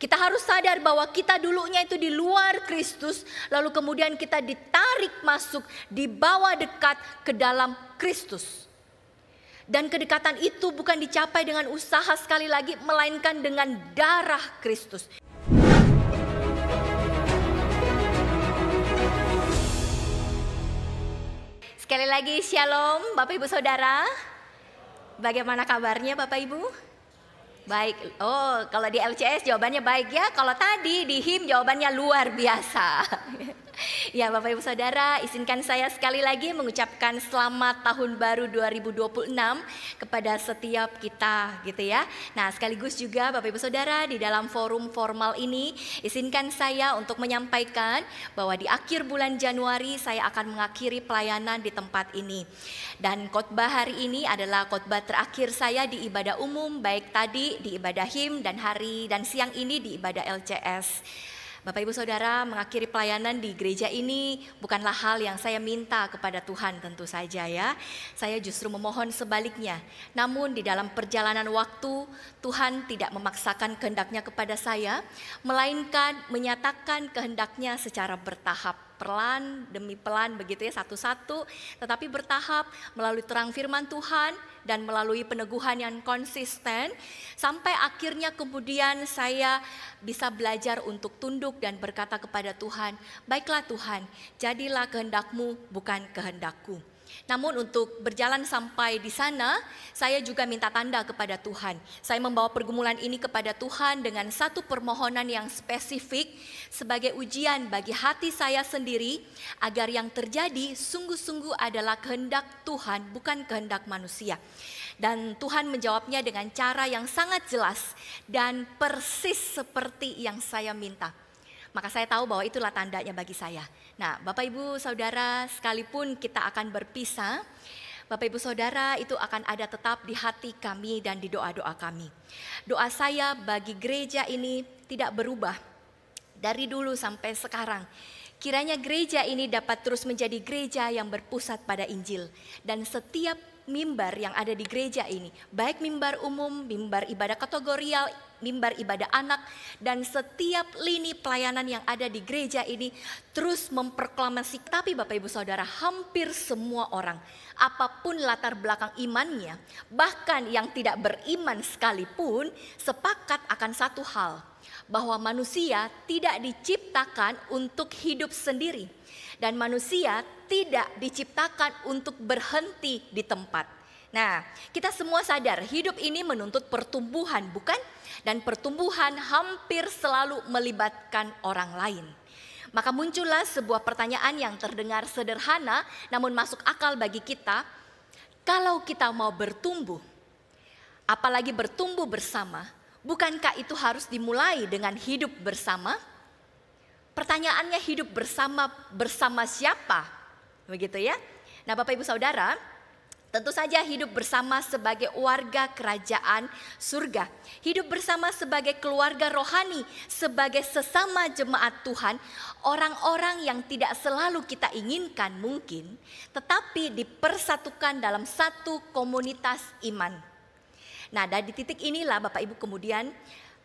Kita harus sadar bahwa kita dulunya itu di luar Kristus, lalu kemudian kita ditarik masuk, dibawa dekat ke dalam Kristus. Dan kedekatan itu bukan dicapai dengan usaha sekali lagi, melainkan dengan darah Kristus. Sekali lagi shalom Bapak Ibu Saudara. Bagaimana kabarnya Bapak Ibu? Baik. Oh, kalau di LCS jawabannya baik ya. Kalau tadi di HIM jawabannya luar biasa. Ya Bapak Ibu Saudara, izinkan saya sekali lagi mengucapkan selamat tahun baru 2026 kepada setiap kita gitu ya. Nah sekaligus juga Bapak Ibu Saudara, di dalam forum formal ini izinkan saya untuk menyampaikan bahwa di akhir bulan Januari saya akan mengakhiri pelayanan di tempat ini. Dan khotbah hari ini adalah khotbah terakhir saya di ibadah umum, baik tadi di ibadah HIM dan siang ini di ibadah LCS. Bapak Ibu Saudara, mengakhiri pelayanan di gereja ini bukanlah hal yang saya minta kepada Tuhan tentu saja ya. Saya justru memohon sebaliknya. Namun di dalam perjalanan waktu, Tuhan tidak memaksakan kehendaknya kepada saya, melainkan menyatakan kehendaknya secara bertahap. Pelan demi pelan begitu ya, satu-satu, tetapi bertahap melalui terang firman Tuhan dan melalui peneguhan yang konsisten, sampai akhirnya kemudian saya bisa belajar untuk tunduk dan berkata kepada Tuhan, baiklah Tuhan, jadilah kehendak-Mu bukan kehendak-Ku. Namun untuk berjalan sampai di sana, saya juga minta tanda kepada Tuhan. Saya membawa pergumulan ini kepada Tuhan dengan satu permohonan yang spesifik sebagai ujian bagi hati saya sendiri, agar yang terjadi sungguh-sungguh adalah kehendak Tuhan, bukan kehendak manusia. Dan Tuhan menjawabnya dengan cara yang sangat jelas dan persis seperti yang saya minta. Maka saya tahu bahwa itulah tandanya bagi saya. Nah, Bapak Ibu Saudara, sekalipun kita akan berpisah, Bapak Ibu Saudara, itu akan ada tetap di hati kami dan di doa-doa kami. Doa saya bagi gereja ini tidak berubah dari dulu sampai sekarang. Kiranya gereja ini dapat terus menjadi gereja yang berpusat pada Injil. Dan setiap mimbar yang ada di gereja ini, baik mimbar umum, mimbar ibadah kategorial, mimbar ibadah anak, dan setiap lini pelayanan yang ada di gereja ini terus memproklamasi. Tapi Bapak Ibu Saudara, hampir semua orang, apapun latar belakang imannya, bahkan yang tidak beriman sekalipun, sepakat akan satu hal, bahwa manusia tidak diciptakan untuk hidup sendiri. Dan manusia tidak diciptakan untuk berhenti di tempat. Nah, kita semua sadar hidup ini menuntut pertumbuhan, bukan? Dan pertumbuhan hampir selalu melibatkan orang lain. Maka muncullah sebuah pertanyaan yang terdengar sederhana namun masuk akal bagi kita. Kalau kita mau bertumbuh, apalagi bertumbuh bersama, bukankah itu harus dimulai dengan hidup bersama? Pertanyaannya, hidup bersama siapa? Begitu ya. Nah Bapak Ibu Saudara, tentu saja hidup bersama sebagai warga kerajaan surga. Hidup bersama sebagai keluarga rohani, sebagai sesama jemaat Tuhan. Orang-orang yang tidak selalu kita inginkan mungkin, tetapi dipersatukan dalam satu komunitas iman. Nah dari titik inilah Bapak Ibu kemudian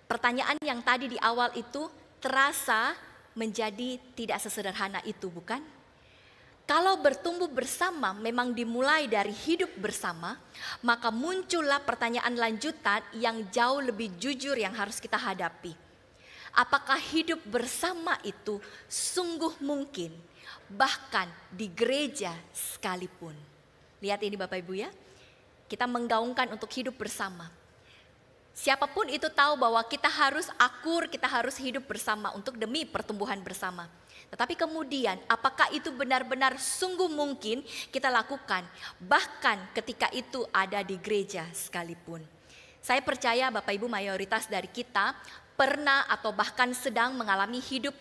pertanyaan yang tadi di awal itu terasa menjadi tidak sesederhana itu, bukan? Kalau bertumbuh bersama memang dimulai dari hidup bersama, maka muncullah pertanyaan lanjutan yang jauh lebih jujur yang harus kita hadapi. Apakah hidup bersama itu sungguh mungkin, bahkan di gereja sekalipun? Lihat ini Bapak Ibu ya, kita menggaungkan untuk hidup bersama. Siapapun itu tahu bahwa kita harus akur, kita harus hidup bersama untuk demi pertumbuhan bersama. Tetapi kemudian apakah itu benar-benar sungguh mungkin kita lakukan bahkan ketika itu ada di gereja sekalipun? Saya percaya Bapak Ibu mayoritas dari kita pernah atau bahkan sedang mengalami hidup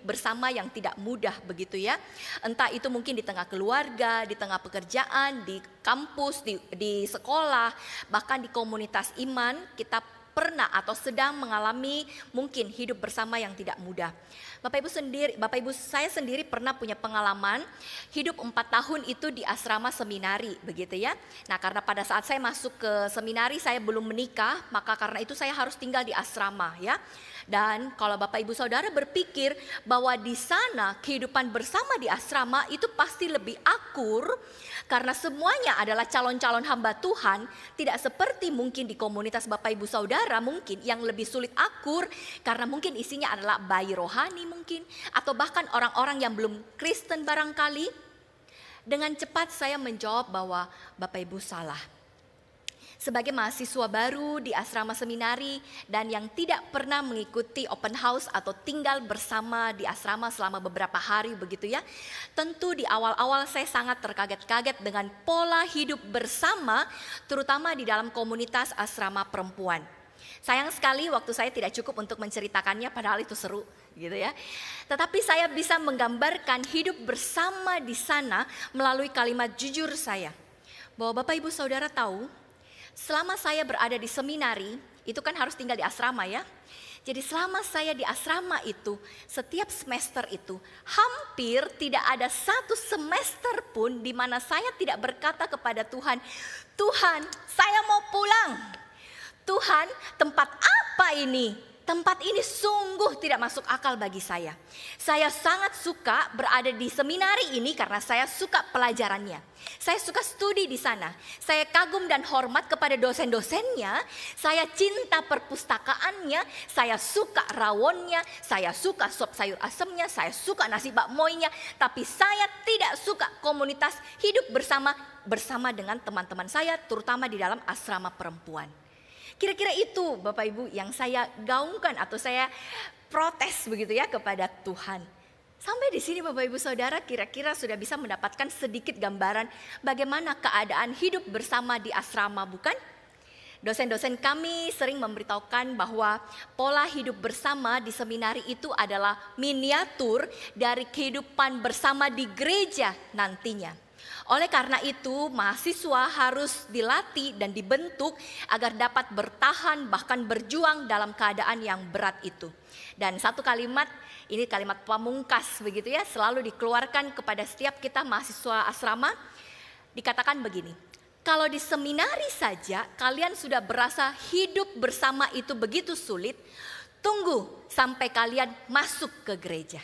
bersama yang tidak mudah begitu ya. Entah itu mungkin di tengah keluarga, di tengah pekerjaan, di kampus, di sekolah, bahkan di komunitas iman kita pernah atau sedang mengalami mungkin hidup bersama yang tidak mudah. Bapak Ibu saya sendiri pernah punya pengalaman hidup 4 tahun itu di asrama seminari begitu ya. Nah, karena pada saat saya masuk ke seminari saya belum menikah, maka karena itu saya harus tinggal di asrama ya. Dan kalau Bapak Ibu Saudara berpikir bahwa di sana kehidupan bersama di asrama itu pasti lebih akur karena semuanya adalah calon-calon hamba Tuhan, tidak seperti mungkin di komunitas Bapak Ibu Saudara mungkin yang lebih sulit akur karena mungkin isinya adalah bayi rohani mungkin atau bahkan orang-orang yang belum Kristen barangkali. Dengan cepat saya menjawab bahwa Bapak Ibu salah. Sebagai mahasiswa baru di asrama seminari dan yang tidak pernah mengikuti open house atau tinggal bersama di asrama selama beberapa hari begitu ya. Tentu di awal-awal saya sangat terkaget-kaget dengan pola hidup bersama terutama di dalam komunitas asrama perempuan. Sayang sekali waktu saya tidak cukup untuk menceritakannya padahal itu seru gitu ya. Tetapi saya bisa menggambarkan hidup bersama di sana melalui kalimat jujur saya. Bahwa Bapak Ibu Saudara tahu, selama saya berada di seminari, itu kan harus tinggal di asrama ya. Jadi selama saya di asrama itu, setiap semester itu hampir tidak ada satu semester pun di mana saya tidak berkata kepada Tuhan, Tuhan saya mau pulang. Tuhan tempat apa ini? Tempat ini sungguh tidak masuk akal bagi saya. Saya sangat suka berada di seminari ini karena saya suka pelajarannya. Saya suka studi di sana. Saya kagum dan hormat kepada dosen-dosennya. Saya cinta perpustakaannya. Saya suka rawonnya. Saya suka sop sayur asemnya. Saya suka nasi bakmoynya. Tapi saya tidak suka komunitas hidup bersama dengan teman-teman saya, terutama di dalam asrama perempuan. Kira-kira itu Bapak Ibu yang saya gaungkan atau saya protes begitu ya kepada Tuhan. Sampai di sini Bapak Ibu Saudara kira-kira sudah bisa mendapatkan sedikit gambaran bagaimana keadaan hidup bersama di asrama, bukan? Dosen-dosen kami sering memberitahukan bahwa pola hidup bersama di seminari itu adalah miniatur dari kehidupan bersama di gereja nantinya. Oleh karena itu, mahasiswa harus dilatih dan dibentuk agar dapat bertahan bahkan berjuang dalam keadaan yang berat itu. Dan satu kalimat, ini kalimat pamungkas begitu ya, selalu dikeluarkan kepada setiap kita mahasiswa asrama. Dikatakan begini, kalau di seminari saja kalian sudah berasa hidup bersama itu begitu sulit, tunggu sampai kalian masuk ke gereja.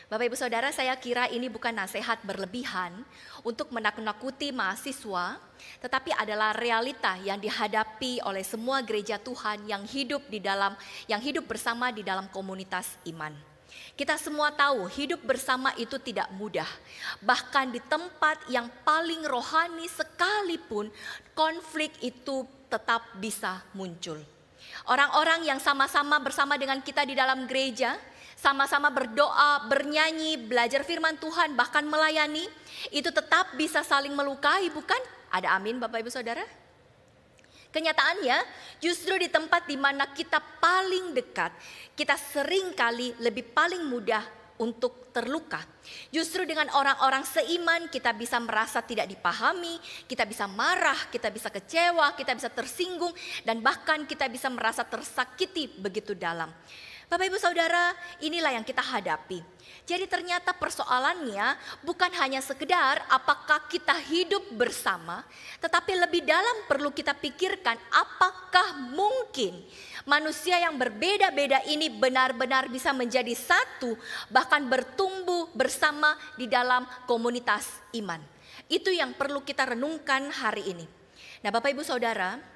Bapak Ibu Saudara, saya kira ini bukan nasihat berlebihan untuk menakut-nakuti mahasiswa, tetapi adalah realita yang dihadapi oleh semua gereja Tuhan yang hidup bersama di dalam komunitas iman. Kita semua tahu hidup bersama itu tidak mudah. Bahkan di tempat yang paling rohani sekalipun konflik itu tetap bisa muncul. Orang-orang yang sama-sama bersama dengan kita di dalam gereja, sama-sama berdoa, bernyanyi, belajar firman Tuhan, bahkan melayani, itu tetap bisa saling melukai, bukan? Ada amin Bapak Ibu Saudara? Kenyataannya justru di tempat di mana kita paling dekat, kita seringkali lebih paling mudah untuk terluka. Justru dengan orang-orang seiman kita bisa merasa tidak dipahami, kita bisa marah, kita bisa kecewa, kita bisa tersinggung, dan bahkan kita bisa merasa tersakiti begitu dalam. Bapak Ibu Saudara, inilah yang kita hadapi. Jadi ternyata persoalannya bukan hanya sekedar apakah kita hidup bersama, tetapi lebih dalam perlu kita pikirkan apakah mungkin manusia yang berbeda-beda ini benar-benar bisa menjadi satu, bahkan bertumbuh bersama di dalam komunitas iman. Itu yang perlu kita renungkan hari ini. Nah Bapak Ibu Saudara,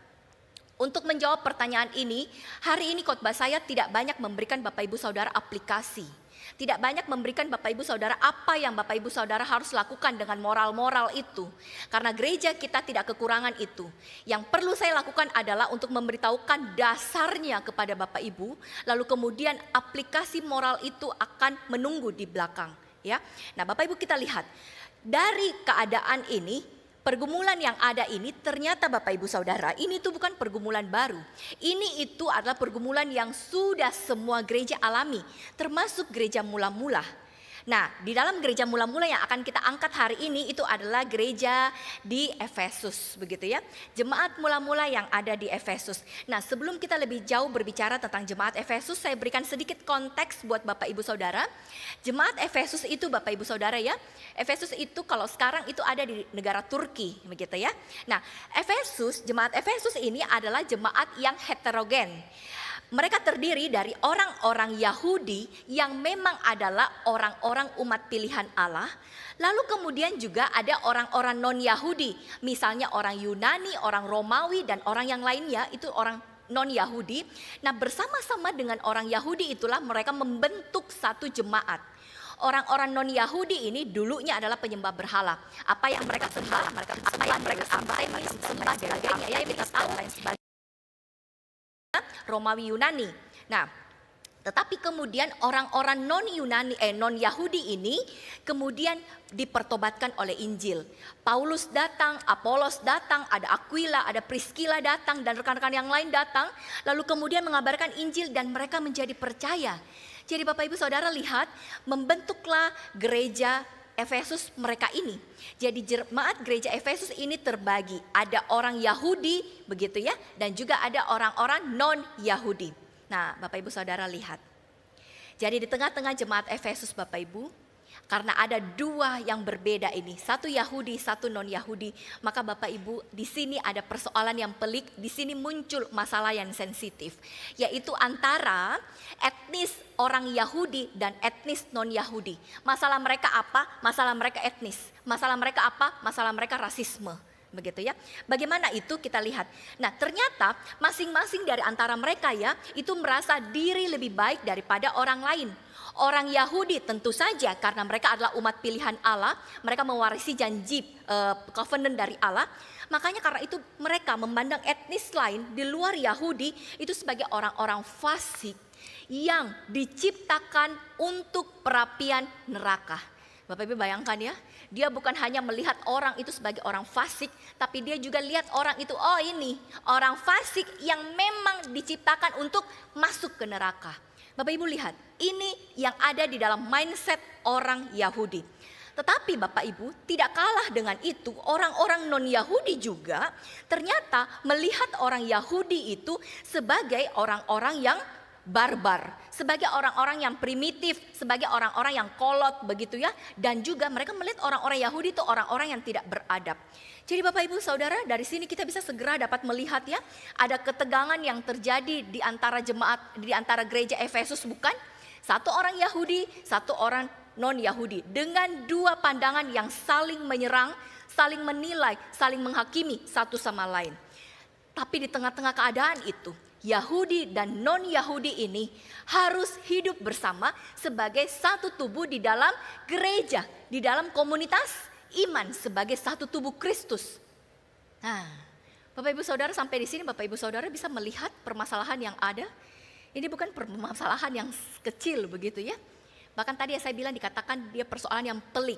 untuk menjawab pertanyaan ini, hari ini khotbah saya tidak banyak memberikan Bapak Ibu Saudara aplikasi. Tidak banyak memberikan Bapak Ibu Saudara apa yang Bapak Ibu Saudara harus lakukan dengan moral-moral itu. Karena gereja kita tidak kekurangan itu. Yang perlu saya lakukan adalah untuk memberitahukan dasarnya kepada Bapak Ibu. Lalu kemudian aplikasi moral itu akan menunggu di belakang. Ya. Nah Bapak Ibu kita lihat, dari keadaan ini, pergumulan yang ada ini ternyata Bapak Ibu Saudara, ini tuh bukan pergumulan baru. Ini itu adalah pergumulan yang sudah semua gereja alami, termasuk gereja mula-mula. Nah, di dalam gereja mula-mula yang akan kita angkat hari ini itu adalah gereja di Efesus, begitu ya. Jemaat mula-mula yang ada di Efesus. Nah, sebelum kita lebih jauh berbicara tentang jemaat Efesus, saya berikan sedikit konteks buat Bapak Ibu Saudara. Jemaat Efesus itu Bapak Ibu Saudara ya, Efesus itu kalau sekarang itu ada di negara Turki, begitu ya. Nah, jemaat Efesus ini adalah jemaat yang heterogen. Mereka terdiri dari orang-orang Yahudi yang memang adalah orang-orang umat pilihan Allah. Lalu kemudian juga ada orang-orang non-Yahudi. Misalnya orang Yunani, orang Romawi, dan orang yang lainnya itu orang non-Yahudi. Nah, bersama-sama dengan orang Yahudi itulah mereka membentuk satu jemaat. Orang-orang non-Yahudi ini dulunya adalah penyembah berhala. Apa yang mereka sembah, mereka sembah, dan sebagainya. Ya, kita tahu lain sebagainya. Romawi Yunani. Nah, tetapi kemudian orang-orang non-Yahudi ini kemudian dipertobatkan oleh Injil. Paulus datang, Apolos datang, ada Aquila, ada Priscilla datang, dan rekan-rekan yang lain datang. Lalu kemudian mengabarkan Injil dan mereka menjadi percaya. Jadi Bapak Ibu Saudara lihat, membentuklah gereja Efesus mereka ini. Jadi jemaat gereja Efesus ini terbagi. Ada orang Yahudi begitu ya, dan juga ada orang-orang non-Yahudi. Nah, Bapak Ibu Saudara lihat. Jadi di tengah-tengah jemaat Efesus Bapak Ibu, karena ada dua yang berbeda ini, satu Yahudi, satu non-Yahudi, maka Bapak Ibu di sini ada persoalan yang pelik, di sini muncul masalah yang sensitif, yaitu antara etnis orang Yahudi dan etnis non-Yahudi. Masalah mereka apa? Masalah mereka etnis. Masalah mereka apa? Masalah mereka rasisme. Begitu ya. Bagaimana itu kita lihat. Nah, ternyata masing-masing dari antara mereka ya itu merasa diri lebih baik daripada orang lain. Orang Yahudi tentu saja karena mereka adalah umat pilihan Allah, mereka mewarisi janji covenant dari Allah. Makanya karena itu mereka memandang etnis lain di luar Yahudi itu sebagai orang-orang fasik yang diciptakan untuk perapian neraka. Bapak Ibu bayangkan ya, dia bukan hanya melihat orang itu sebagai orang fasik, tapi dia juga lihat orang itu, oh ini orang fasik yang memang diciptakan untuk masuk ke neraka. Bapak Ibu lihat, ini yang ada di dalam mindset orang Yahudi. Tetapi Bapak Ibu tidak kalah dengan itu, orang-orang non-Yahudi juga ternyata melihat orang Yahudi itu sebagai orang-orang yang barbar, sebagai orang-orang yang primitif, sebagai orang-orang yang kolot begitu ya. Dan juga mereka melihat orang-orang Yahudi itu orang-orang yang tidak beradab. Jadi Bapak Ibu Saudara, dari sini kita bisa segera dapat melihat ya, ada ketegangan yang terjadi di antara jemaat, di antara gereja Efesus bukan? Satu orang Yahudi, satu orang non-Yahudi dengan dua pandangan yang saling menyerang, saling menilai, saling menghakimi satu sama lain. Tapi di tengah-tengah keadaan itu, Yahudi dan non-Yahudi ini harus hidup bersama sebagai satu tubuh di dalam gereja, di dalam komunitas iman sebagai satu tubuh Kristus. Nah, Bapak Ibu Saudara sampai di sini Bapak Ibu Saudara bisa melihat permasalahan yang ada. Ini bukan permasalahan yang kecil begitu ya. Bahkan tadi yang saya bilang dikatakan dia persoalan yang pelik.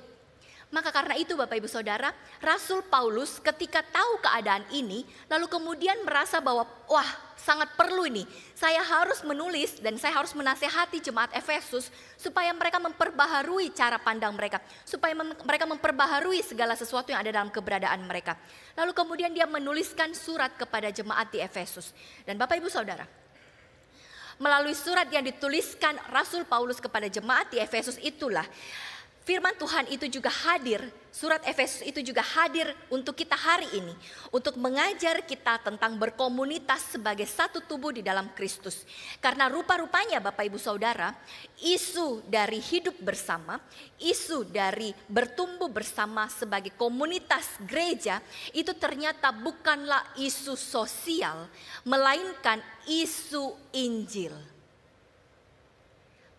Maka karena itu Bapak Ibu Saudara, Rasul Paulus ketika tahu keadaan ini, lalu kemudian merasa bahwa wah sangat perlu ini. Saya harus menulis dan saya harus menasehati jemaat Efesus supaya mereka memperbaharui cara pandang mereka. Supaya mereka memperbaharui segala sesuatu yang ada dalam keberadaan mereka. Lalu kemudian dia menuliskan surat kepada jemaat di Efesus. Dan Bapak Ibu Saudara, melalui surat yang dituliskan Rasul Paulus kepada jemaat di Efesus itulah firman Tuhan itu juga hadir, surat Efesus itu juga hadir untuk kita hari ini. Untuk mengajar kita tentang berkomunitas sebagai satu tubuh di dalam Kristus. Karena rupa-rupanya Bapak Ibu Saudara, isu dari hidup bersama, isu dari bertumbuh bersama sebagai komunitas gereja, itu ternyata bukanlah isu sosial, melainkan isu Injil.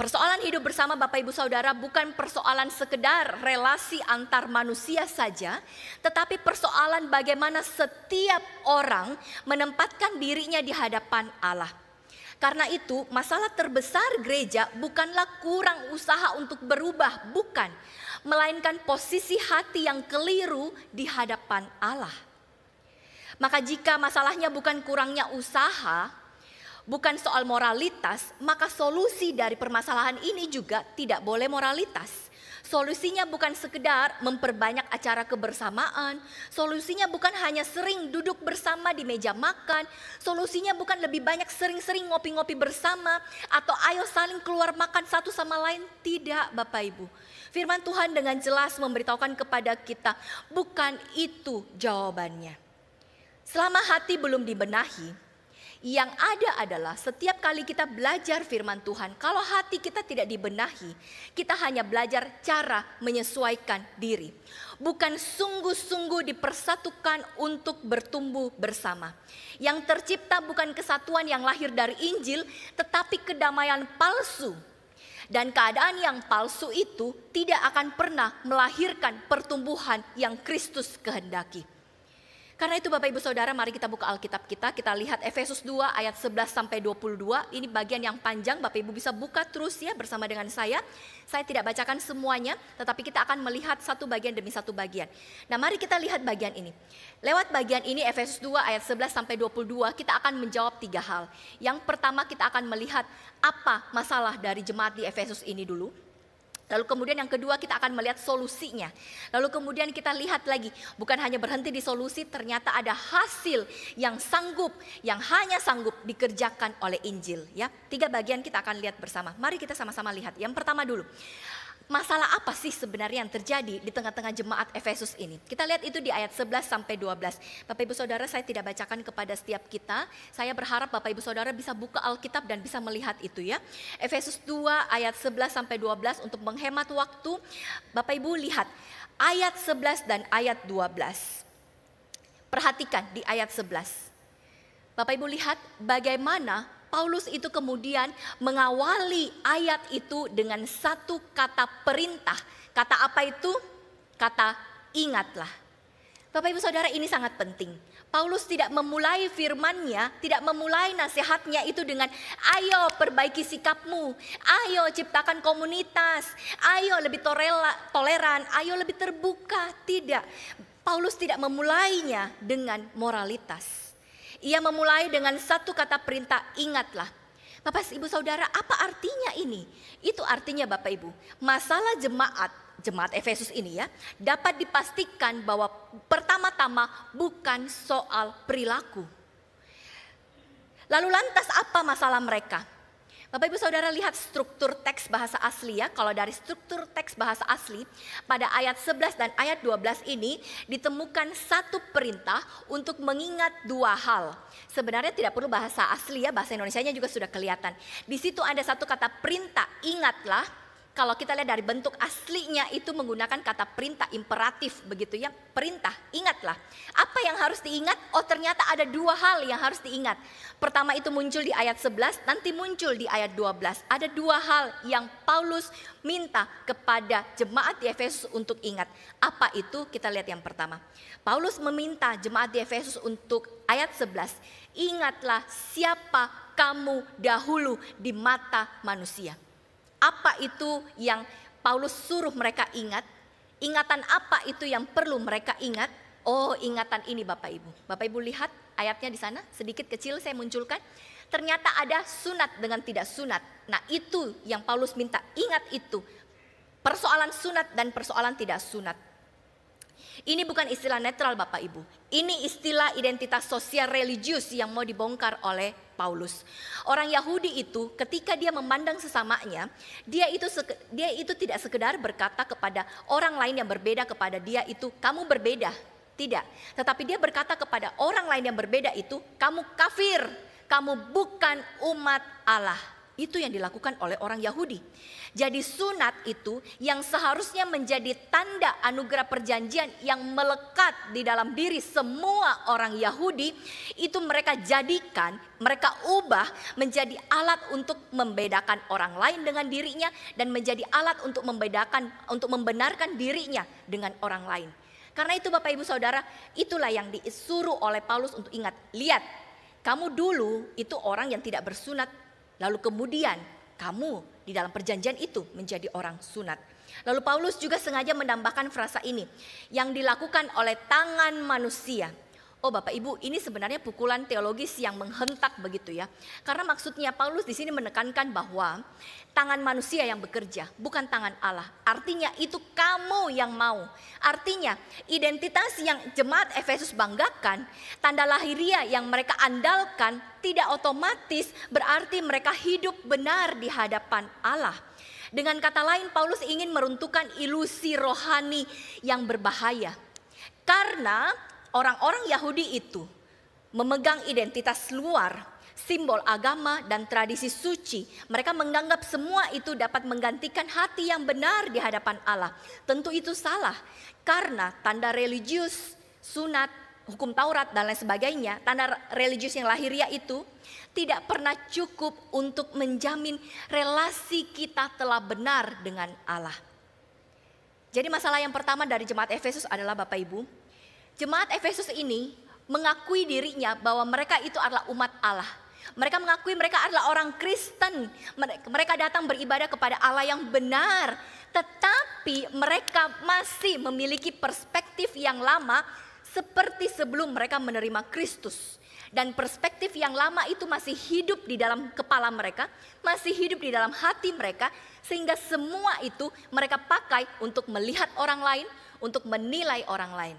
Persoalan hidup bersama Bapak Ibu Saudara bukan persoalan sekedar relasi antar manusia saja, tetapi persoalan bagaimana setiap orang menempatkan dirinya di hadapan Allah. Karena itu masalah terbesar gereja bukanlah kurang usaha untuk berubah, bukan. Melainkan posisi hati yang keliru di hadapan Allah. Maka jika masalahnya bukan kurangnya usaha, bukan soal moralitas, maka solusi dari permasalahan ini juga tidak boleh moralitas. Solusinya bukan sekedar memperbanyak acara kebersamaan. Solusinya bukan hanya sering duduk bersama di meja makan. Solusinya bukan lebih banyak sering-sering ngopi-ngopi bersama. Atau ayo saling keluar makan satu sama lain. Tidak Bapak Ibu. Firman Tuhan dengan jelas memberitahukan kepada kita, bukan itu jawabannya. Selama hati belum dibenahi, yang ada adalah setiap kali kita belajar firman Tuhan, kalau hati kita tidak dibenahi, kita hanya belajar cara menyesuaikan diri. Bukan sungguh-sungguh dipersatukan untuk bertumbuh bersama. Yang tercipta bukan kesatuan yang lahir dari Injil, tetapi kedamaian palsu. Dan keadaan yang palsu itu tidak akan pernah melahirkan pertumbuhan yang Kristus kehendaki. Karena itu Bapak Ibu Saudara, mari kita buka Alkitab kita lihat Efesus 2 ayat 11 sampai 22. Ini bagian yang panjang, Bapak Ibu bisa buka terus ya bersama dengan saya. Saya tidak bacakan semuanya, tetapi kita akan melihat satu bagian demi satu bagian. Nah, mari kita lihat bagian ini. Lewat bagian ini Efesus 2 ayat 11 sampai 22, kita akan menjawab 3 hal. Yang pertama, kita akan melihat apa masalah dari jemaat di Efesus ini dulu. Lalu kemudian yang kedua, kita akan melihat solusinya. Lalu kemudian kita lihat lagi, bukan hanya berhenti di solusi, ternyata ada hasil yang hanya sanggup dikerjakan oleh Injil. Ya, 3 bagian kita akan lihat bersama. Mari kita sama-sama lihat. Yang pertama dulu, masalah apa sih sebenarnya yang terjadi di tengah-tengah jemaat Efesus ini? Kita lihat itu di ayat 11 sampai 12. Bapak Ibu Saudara, saya tidak bacakan kepada setiap kita. Saya berharap Bapak Ibu Saudara bisa buka Alkitab dan bisa melihat itu ya. Efesus 2 ayat 11 sampai 12 untuk menghemat waktu. Bapak Ibu lihat ayat 11 dan ayat 12. Perhatikan di ayat 11. Bapak Ibu lihat bagaimana Paulus itu kemudian mengawali ayat itu dengan satu kata perintah. Kata apa itu? Kata ingatlah. Bapak Ibu Saudara, ini sangat penting. Paulus tidak memulai firman-Nya, tidak memulai nasihatnya itu dengan ayo perbaiki sikapmu, ayo ciptakan komunitas, ayo lebih toleran, ayo lebih terbuka. Tidak. Paulus tidak memulainya dengan moralitas. Ia memulai dengan satu kata perintah, ingatlah. Bapak Ibu Saudara, apa artinya ini? Itu artinya Bapak Ibu, masalah jemaat Efesus ini ya, dapat dipastikan bahwa pertama-tama bukan soal perilaku. Lalu lantas apa masalah mereka? Bapak Ibu Saudara lihat struktur teks bahasa asli ya. Kalau dari struktur teks bahasa asli, pada ayat 11 dan ayat 12 ini ditemukan satu perintah untuk mengingat 2 hal. Sebenarnya tidak perlu bahasa asli ya, bahasa Indonesianya juga sudah kelihatan. Di situ ada satu kata perintah, ingatlah. Kalau kita lihat dari bentuk aslinya itu menggunakan kata perintah imperatif begitu ya, perintah, ingatlah. Apa yang harus diingat? Oh, ternyata ada 2 hal yang harus diingat. Pertama itu muncul di ayat 11, nanti muncul di ayat 12. Ada 2 hal yang Paulus minta kepada jemaat di Efesus untuk ingat. Apa itu? Kita lihat yang pertama. Paulus meminta jemaat di Efesus untuk ayat 11, ingatlah siapa kamu dahulu di mata manusia. Apa itu yang Paulus suruh mereka ingat? Ingatan apa itu yang perlu mereka ingat? Oh, ingatan ini Bapak Ibu. Bapak Ibu lihat ayatnya di sana, sedikit kecil saya munculkan. Ternyata ada sunat dengan tidak sunat. Nah, itu yang Paulus minta, ingat itu. Persoalan sunat dan persoalan tidak sunat. Ini bukan istilah netral Bapak Ibu. Ini istilah identitas sosial religius yang mau dibongkar oleh Paulus. Orang Yahudi itu ketika dia memandang sesamanya, dia itu tidak sekedar berkata kepada orang lain yang berbeda kepada dia itu, kamu berbeda. Tidak. Tetapi dia berkata kepada orang lain yang berbeda itu, kamu kafir, kamu bukan umat Allah. Itu yang dilakukan oleh orang Yahudi. Jadi sunat itu yang seharusnya menjadi tanda anugerah perjanjian yang melekat di dalam diri semua orang Yahudi, itu mereka jadikan, mereka ubah menjadi alat untuk membedakan orang lain dengan dirinya dan menjadi alat untuk membenarkan dirinya dengan orang lain. Karena itu Bapak Ibu Saudara, itulah yang disuruh oleh Paulus untuk ingat. Lihat, kamu dulu itu orang yang tidak bersunat. Lalu kemudian kamu di dalam perjanjian itu menjadi orang sunat. Lalu Paulus juga sengaja menambahkan frasa ini. Yang dilakukan oleh tangan manusia. Oh Bapak Ibu, ini sebenarnya pukulan teologis yang menghentak begitu ya. Karena maksudnya Paulus di sini menekankan bahwa tangan manusia yang bekerja, bukan tangan Allah. Artinya itu kamu yang mau. Artinya identitas yang jemaat Efesus banggakan, tanda lahiriah yang mereka andalkan, tidak otomatis berarti mereka hidup benar di hadapan Allah. Dengan kata lain, Paulus ingin meruntuhkan ilusi rohani yang berbahaya. Karena orang-orang Yahudi itu memegang identitas luar, simbol agama dan tradisi suci. Mereka menganggap semua itu dapat menggantikan hati yang benar di hadapan Allah. Tentu itu salah, karena tanda religius, sunat, hukum Taurat dan lain sebagainya, tanda religius yang lahiriah itu tidak pernah cukup untuk menjamin relasi kita telah benar dengan Allah. Jadi masalah yang pertama dari jemaat Efesus adalah Bapak Ibu, jemaat Efesus ini mengakui dirinya bahwa mereka itu adalah umat Allah. Mereka mengakui mereka adalah orang Kristen. Mereka datang beribadah kepada Allah yang benar. Tetapi mereka masih memiliki perspektif yang lama seperti sebelum mereka menerima Kristus. Dan perspektif yang lama itu masih hidup di dalam kepala mereka, masih hidup di dalam hati mereka. Sehingga semua itu mereka pakai untuk melihat orang lain, untuk menilai orang lain.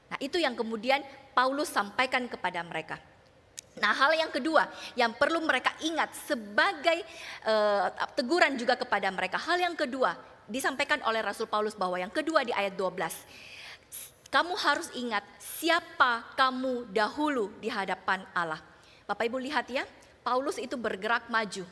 Nah, itu yang kemudian Paulus sampaikan kepada mereka. Nah, hal yang kedua yang perlu mereka ingat sebagai teguran juga kepada mereka. Hal yang kedua disampaikan oleh Rasul Paulus bahwa yang kedua di ayat 12. Kamu harus ingat siapa kamu dahulu di hadapan Allah. Bapak Ibu lihat ya, Paulus itu bergerak maju.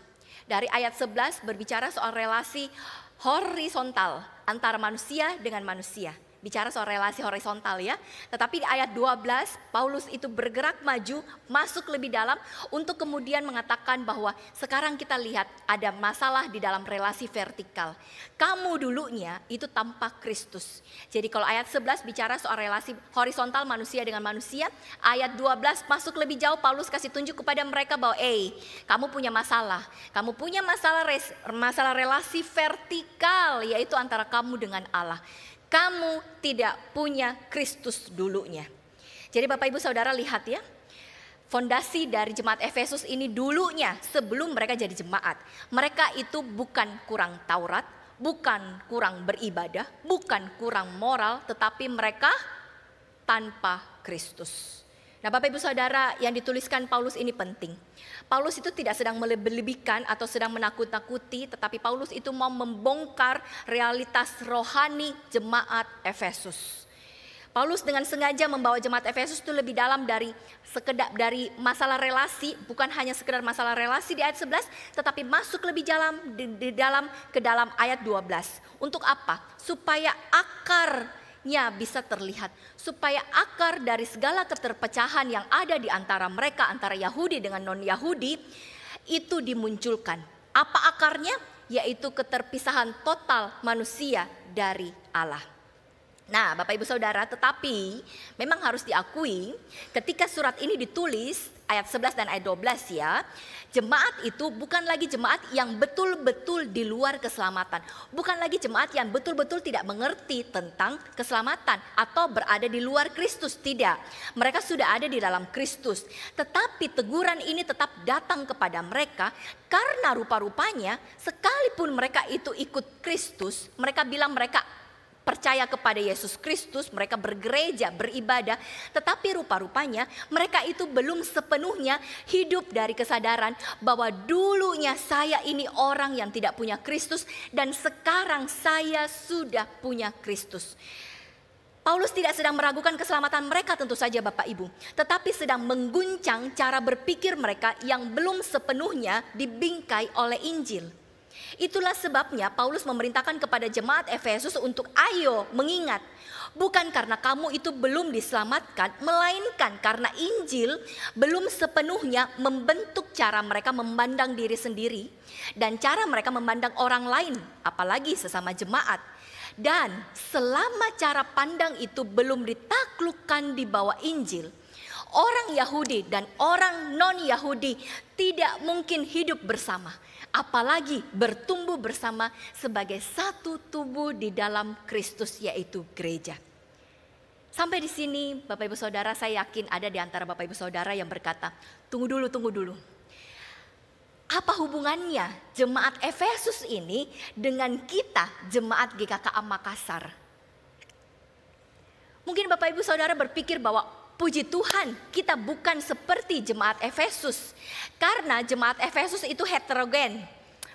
Dari ayat 11 berbicara soal relasi horizontal antara manusia dengan manusia. Bicara soal relasi horizontal ya. Tetapi di ayat 12 Paulus itu bergerak maju, masuk lebih dalam untuk kemudian mengatakan bahwa sekarang kita lihat ada masalah di dalam relasi vertikal. Kamu dulunya itu tanpa Kristus. Jadi kalau ayat 11 bicara soal relasi horizontal manusia dengan manusia, ayat 12 masuk lebih jauh, Paulus kasih tunjuk kepada mereka bahwa kamu punya masalah. Kamu punya masalah relasi vertikal, yaitu antara kamu dengan Allah. Kamu tidak punya Kristus dulunya. Jadi Bapak Ibu Saudara lihat ya, fondasi dari jemaat Efesus ini dulunya sebelum mereka jadi jemaat. Mereka itu bukan kurang Taurat, bukan kurang beribadah, bukan kurang moral, tetapi mereka tanpa Kristus. Nah Bapak Ibu Saudara, yang dituliskan Paulus ini penting. Paulus itu tidak sedang melebih-lebihkan atau sedang menakut-nakuti, tetapi Paulus itu mau membongkar realitas rohani jemaat Efesus. Paulus dengan sengaja membawa jemaat Efesus itu lebih dalam dari sekedar dari masalah relasi, bukan hanya sekedar masalah relasi di ayat 11, tetapi masuk lebih dalam ke dalam ayat 12. Untuk apa? Supaya akarnya bisa terlihat, supaya akar dari segala keterpecahan yang ada di antara mereka, antara Yahudi dengan non-Yahudi, itu dimunculkan. Apa akarnya? Yaitu keterpisahan total manusia dari Allah. Nah Bapak Ibu Saudara, tetapi memang harus diakui ketika surat ini ditulis ayat 11 dan ayat 12 ya, jemaat itu bukan lagi jemaat yang betul-betul di luar keselamatan. Bukan lagi jemaat yang betul-betul tidak mengerti tentang keselamatan atau berada di luar Kristus, tidak. Mereka sudah ada di dalam Kristus. Tetapi teguran ini tetap datang kepada mereka karena rupa-rupanya sekalipun mereka itu ikut Kristus, mereka bilang mereka percaya kepada Yesus Kristus, mereka bergereja, beribadah, tetapi rupa-rupanya mereka itu belum sepenuhnya hidup dari kesadaran bahwa dulunya saya ini orang yang tidak punya Kristus dan sekarang saya sudah punya Kristus. Paulus tidak sedang meragukan keselamatan mereka tentu saja Bapak Ibu, tetapi sedang mengguncang cara berpikir mereka yang belum sepenuhnya dibingkai oleh Injil. Itulah sebabnya Paulus memerintahkan kepada jemaat Efesus untuk ayo mengingat. Bukan karena kamu itu belum diselamatkan, melainkan karena Injil belum sepenuhnya membentuk cara mereka memandang diri sendiri dan cara mereka memandang orang lain, apalagi sesama jemaat. Dan selama cara pandang itu belum ditaklukkan di bawah Injil, orang Yahudi dan orang non-Yahudi tidak mungkin hidup bersama. Apalagi bertumbuh bersama sebagai satu tubuh di dalam Kristus, yaitu gereja. Sampai di sini Bapak Ibu Saudara, saya yakin ada di antara Bapak Ibu Saudara yang berkata, tunggu dulu. Apa hubungannya jemaat Efesus ini dengan kita jemaat GKKA Makassar? Mungkin Bapak Ibu Saudara berpikir bahwa puji Tuhan kita bukan seperti jemaat Efesus. Karena jemaat Efesus itu heterogen.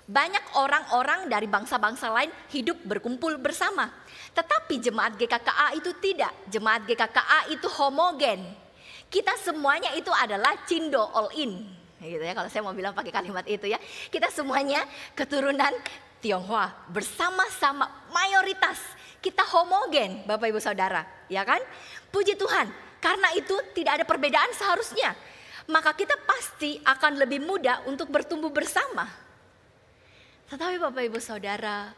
Banyak orang-orang dari bangsa-bangsa lain hidup berkumpul bersama. Tetapi jemaat GKKA itu tidak. Jemaat GKKA itu homogen. Kita semuanya itu adalah cindo all in. Gitu ya, kalau saya mau bilang pakai kalimat itu ya. Kita semuanya keturunan Tionghoa bersama-sama mayoritas. Kita homogen Bapak Ibu Saudara, ya kan? Puji Tuhan, karena itu tidak ada perbedaan seharusnya. Maka kita pasti akan lebih mudah untuk bertumbuh bersama. Tetapi Bapak Ibu Saudara,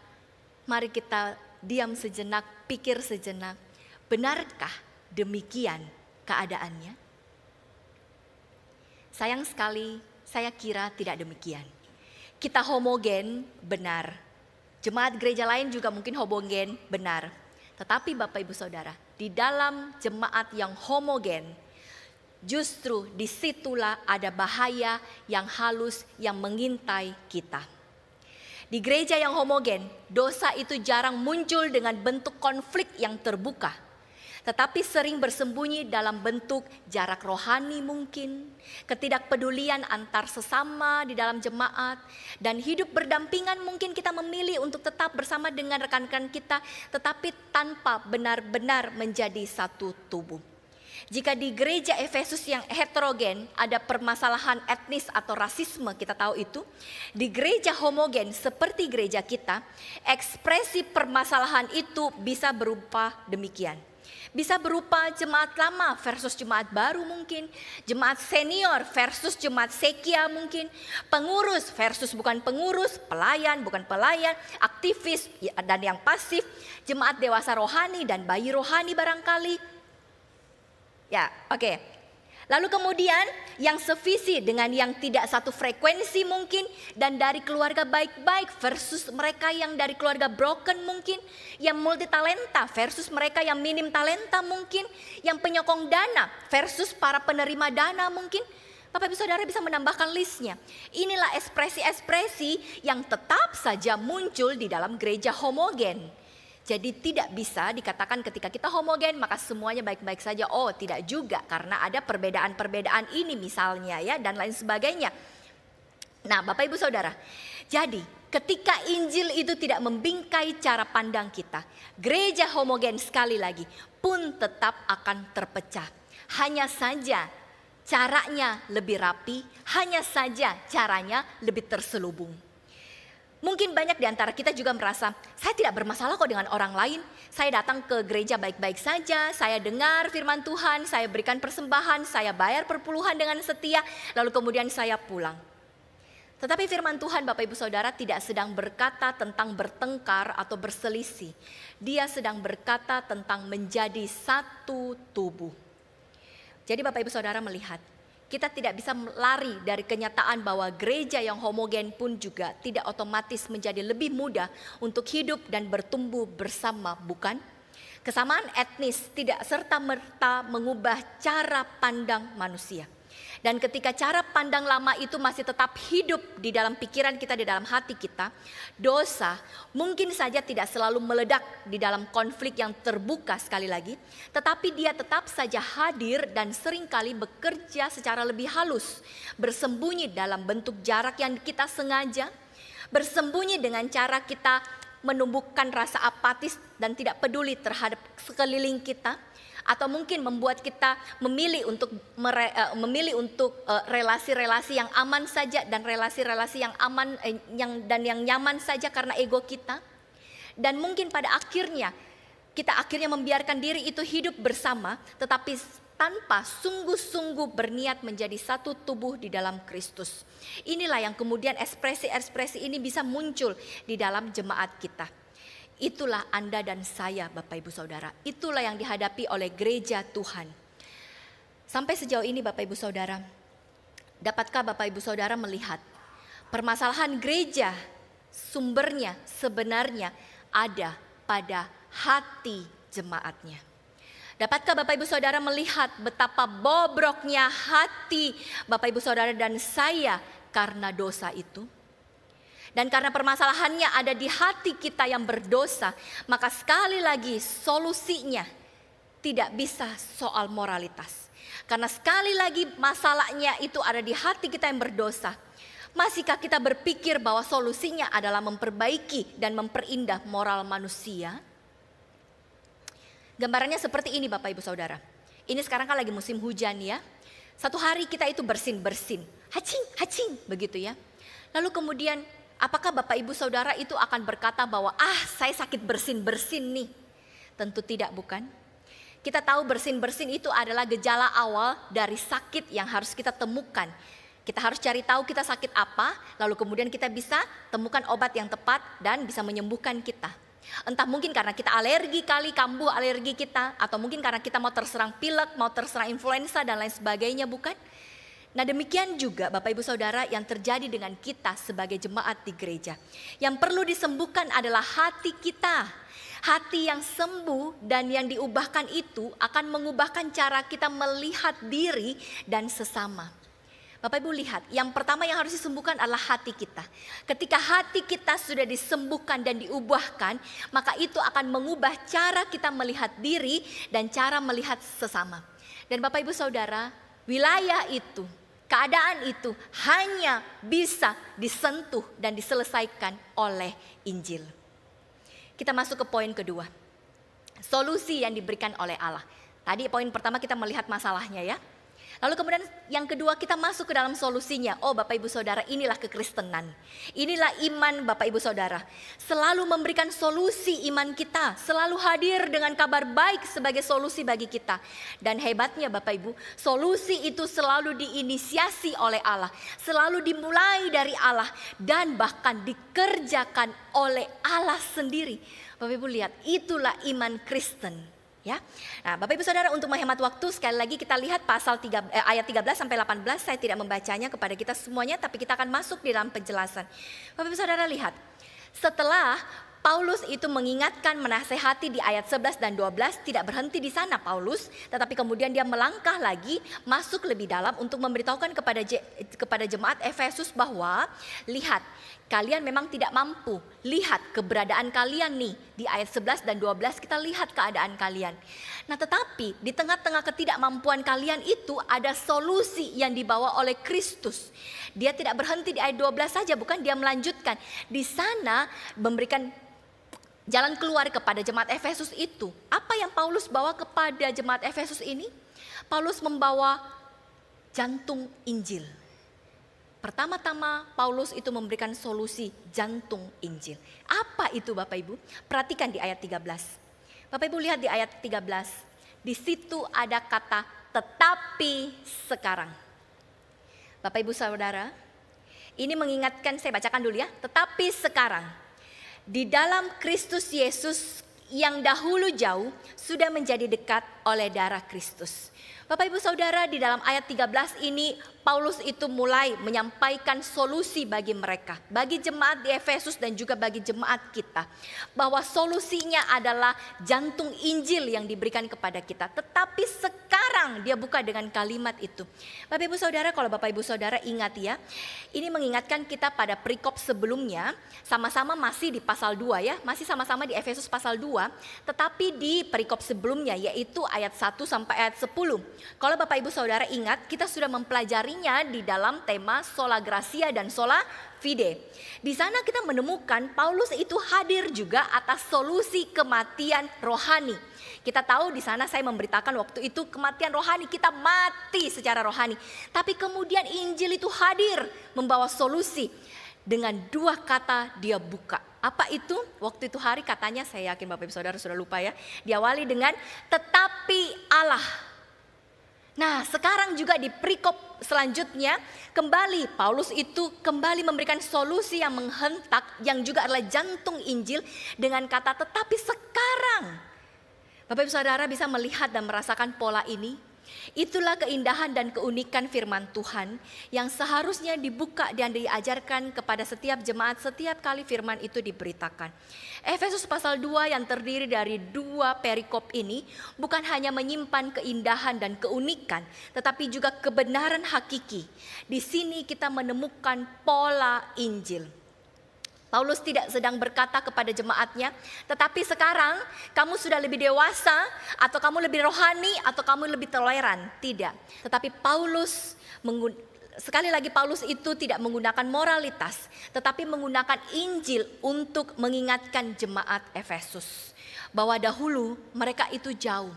mari kita diam sejenak, pikir sejenak. Benarkah demikian keadaannya? Sayang sekali, saya kira tidak demikian. Kita homogen, benar. Jemaat gereja lain juga mungkin homogen, benar. Tetapi Bapak Ibu Saudara, di dalam jemaat yang homogen, justru disitulah ada bahaya yang halus yang mengintai kita. Di gereja yang homogen, dosa itu jarang muncul dengan bentuk konflik yang terbuka. Tetapi sering bersembunyi dalam bentuk jarak rohani mungkin, ketidakpedulian antar sesama di dalam jemaat, dan hidup berdampingan mungkin kita memilih untuk tetap bersama dengan rekan-rekan kita, tetapi tanpa benar-benar menjadi satu tubuh. Jika di gereja Efesus yang heterogen ada permasalahan etnis atau rasisme, kita tahu itu. Di gereja homogen seperti gereja kita, ekspresi permasalahan itu bisa berupa demikian. Bisa berupa jemaat lama versus jemaat baru mungkin. Jemaat senior versus jemaat sekia mungkin. Pengurus versus bukan pengurus, pelayan bukan pelayan, aktivis dan yang pasif. Jemaat dewasa rohani dan bayi rohani barangkali. Ya, oke. Lalu kemudian yang sevisi dengan yang tidak satu frekuensi mungkin, dan dari keluarga baik-baik versus mereka yang dari keluarga broken mungkin, yang multi talenta versus mereka yang minim talenta mungkin, yang penyokong dana versus para penerima dana mungkin. Bapak Ibu Saudara bisa menambahkan listnya. Inilah ekspresi-ekspresi yang tetap saja muncul di dalam gereja homogen. Jadi tidak bisa dikatakan ketika kita homogen maka semuanya baik-baik saja. Oh, tidak juga, karena ada perbedaan-perbedaan ini misalnya ya, dan lain sebagainya. Nah, Bapak Ibu Saudara, jadi ketika Injil itu tidak membingkai cara pandang kita, gereja homogen sekali lagi pun tetap akan terpecah. Hanya saja caranya lebih rapi, hanya saja caranya lebih terselubung. Mungkin banyak di antara kita juga merasa, saya tidak bermasalah kok dengan orang lain. Saya datang ke gereja baik-baik saja, saya dengar firman Tuhan, saya berikan persembahan, saya bayar perpuluhan dengan setia, lalu kemudian saya pulang. Tetapi firman Tuhan Bapak Ibu Saudara tidak sedang berkata tentang bertengkar atau berselisih. Dia sedang berkata tentang menjadi satu tubuh. Jadi Bapak Ibu Saudara melihat, kita tidak bisa lari dari kenyataan bahwa gereja yang homogen pun juga tidak otomatis menjadi lebih mudah untuk hidup dan bertumbuh bersama, bukan? Kesamaan etnis tidak serta-merta mengubah cara pandang manusia. Dan ketika cara pandang lama itu masih tetap hidup di dalam pikiran kita, di dalam hati kita, dosa mungkin saja tidak selalu meledak di dalam konflik yang terbuka sekali lagi, tetapi dia tetap saja hadir dan seringkali bekerja secara lebih halus, bersembunyi dalam bentuk jarak yang kita sengaja, bersembunyi dengan cara kita menumbuhkan rasa apatis dan tidak peduli terhadap sekeliling kita. Atau mungkin membuat kita memilih untuk relasi-relasi yang aman saja, dan relasi-relasi yang aman dan yang nyaman saja karena ego kita. Dan mungkin pada akhirnya kita membiarkan diri itu hidup bersama, tetapi tanpa sungguh-sungguh berniat menjadi satu tubuh di dalam Kristus. Inilah yang kemudian ekspresi-ekspresi ini bisa muncul di dalam jemaat kita. Itulah Anda dan saya Bapak Ibu Saudara. Itulah yang dihadapi oleh gereja Tuhan. Sampai sejauh ini Bapak Ibu Saudara, dapatkah Bapak Ibu Saudara melihat permasalahan gereja sumbernya sebenarnya ada pada hati jemaatnya. Dapatkah Bapak Ibu Saudara melihat betapa bobroknya hati Bapak Ibu Saudara dan saya karena dosa itu? Dan karena permasalahannya ada di hati kita yang berdosa, maka sekali lagi solusinya tidak bisa soal moralitas. Karena sekali lagi masalahnya itu ada di hati kita yang berdosa. Masihkah kita berpikir bahwa solusinya adalah memperbaiki dan memperindah moral manusia? Gambarannya seperti ini Bapak Ibu Saudara. Ini sekarang kan lagi musim hujan ya. Satu hari kita itu bersin-bersin. Hacing, hacing begitu ya. Lalu kemudian apakah Bapak Ibu Saudara itu akan berkata bahwa saya sakit bersin-bersin nih. Tentu tidak, bukan? Kita tahu bersin-bersin itu adalah gejala awal dari sakit yang harus kita temukan. Kita harus cari tahu kita sakit apa, lalu kemudian kita bisa temukan obat yang tepat dan bisa menyembuhkan kita. Entah mungkin karena kita alergi kali, kambuh alergi kita, atau mungkin karena kita mau terserang pilek, mau terserang influenza dan lain sebagainya, bukan? Nah demikian juga Bapak Ibu Saudara yang terjadi dengan kita sebagai jemaat di gereja. Yang perlu disembuhkan adalah hati kita. Hati yang sembuh dan yang diubahkan itu akan mengubahkan cara kita melihat diri dan sesama. Bapak Ibu lihat, yang pertama yang harus disembuhkan adalah hati kita. Ketika hati kita sudah disembuhkan dan diubahkan, maka itu akan mengubah cara kita melihat diri dan cara melihat sesama. Dan Bapak Ibu Saudara, wilayah itu, keadaan itu hanya bisa disentuh dan diselesaikan oleh Injil. Kita masuk ke poin kedua. Solusi yang diberikan oleh Allah. Tadi poin pertama kita melihat masalahnya ya. Lalu kemudian yang kedua kita masuk ke dalam solusinya. Oh Bapak Ibu Saudara, inilah kekristenan. Inilah iman Bapak Ibu Saudara. Selalu memberikan solusi iman kita. Selalu hadir dengan kabar baik sebagai solusi bagi kita. Dan hebatnya Bapak Ibu, solusi itu selalu diinisiasi oleh Allah. Selalu dimulai dari Allah. Dan bahkan dikerjakan oleh Allah sendiri. Bapak Ibu lihat, itulah iman Kristen. Ya, nah Bapak Ibu Saudara untuk menghemat waktu sekali lagi kita lihat pasal ayat 13 sampai 18. Saya tidak membacanya kepada kita semuanya, tapi kita akan masuk di dalam penjelasan. Bapak Ibu Saudara lihat, setelah Paulus itu mengingatkan, menasehati di ayat 11 dan 12, tidak berhenti di sana Paulus, tetapi kemudian dia melangkah lagi, masuk lebih dalam untuk memberitahukan kepada jemaat Efesus bahwa lihat, kalian memang tidak mampu. Lihat keberadaan kalian nih. Di ayat 11 dan 12 kita lihat keadaan kalian. Nah tetapi di tengah-tengah ketidakmampuan kalian itu ada solusi yang dibawa oleh Kristus. Dia tidak berhenti di ayat 12 saja, bukan, dia melanjutkan. Di sana memberikan jalan keluar kepada jemaat Efesus itu. Apa yang Paulus bawa kepada jemaat Efesus ini? Paulus membawa jantung Injil. Pertama-tama Paulus itu memberikan solusi jantung Injil. Apa itu Bapak Ibu? Perhatikan di ayat 13. Bapak Ibu lihat di ayat 13. Di situ ada kata tetapi sekarang. Bapak Ibu Saudara, ini mengingatkan, saya bacakan dulu ya. Tetapi sekarang, di dalam Kristus Yesus yang dahulu jauh sudah menjadi dekat oleh darah Kristus. Bapak Ibu Saudara, di dalam ayat 13 ini Paulus itu mulai menyampaikan solusi bagi mereka, bagi jemaat di Efesus dan juga bagi jemaat kita, bahwa solusinya adalah jantung Injil yang diberikan kepada kita. Tetapi sekarang dia buka dengan kalimat itu. Bapak Ibu Saudara, kalau Bapak Ibu Saudara ingat ya, ini mengingatkan kita pada perikop sebelumnya, sama-sama masih di pasal 2 ya, masih sama-sama di Efesus pasal 2, tetapi di perikop sebelumnya yaitu ayat 1 sampai ayat 10. Kalau Bapak Ibu Saudara ingat, kita sudah mempelajarinya di dalam tema sola gratia dan sola fide. Di sana kita menemukan Paulus itu hadir juga atas solusi kematian rohani. Kita tahu di sana saya memberitakan waktu itu kematian rohani, kita mati secara rohani. Tapi kemudian Injil itu hadir membawa solusi. Dengan 2 kata dia buka. Apa itu? Waktu itu hari katanya, saya yakin Bapak Ibu Saudara sudah lupa ya. Diawali dengan tetapi Allah. Nah sekarang juga di perikop selanjutnya kembali Paulus itu kembali memberikan solusi yang menghentak, yang juga adalah jantung Injil dengan kata tetapi sekarang. Bapak Ibu Saudara bisa melihat dan merasakan pola ini. Itulah keindahan dan keunikan firman Tuhan yang seharusnya dibuka dan diajarkan kepada setiap jemaat setiap kali firman itu diberitakan. Efesus pasal 2 yang terdiri dari 2 perikop ini bukan hanya menyimpan keindahan dan keunikan, tetapi juga kebenaran hakiki. Di sini kita menemukan pola Injil. Paulus tidak sedang berkata kepada jemaatnya, tetapi sekarang kamu sudah lebih dewasa, atau kamu lebih rohani, atau kamu lebih toleran. Tidak. Tetapi Paulus, sekali lagi Paulus itu tidak menggunakan moralitas, tetapi menggunakan Injil untuk mengingatkan jemaat Efesus. Bahwa dahulu mereka itu jauh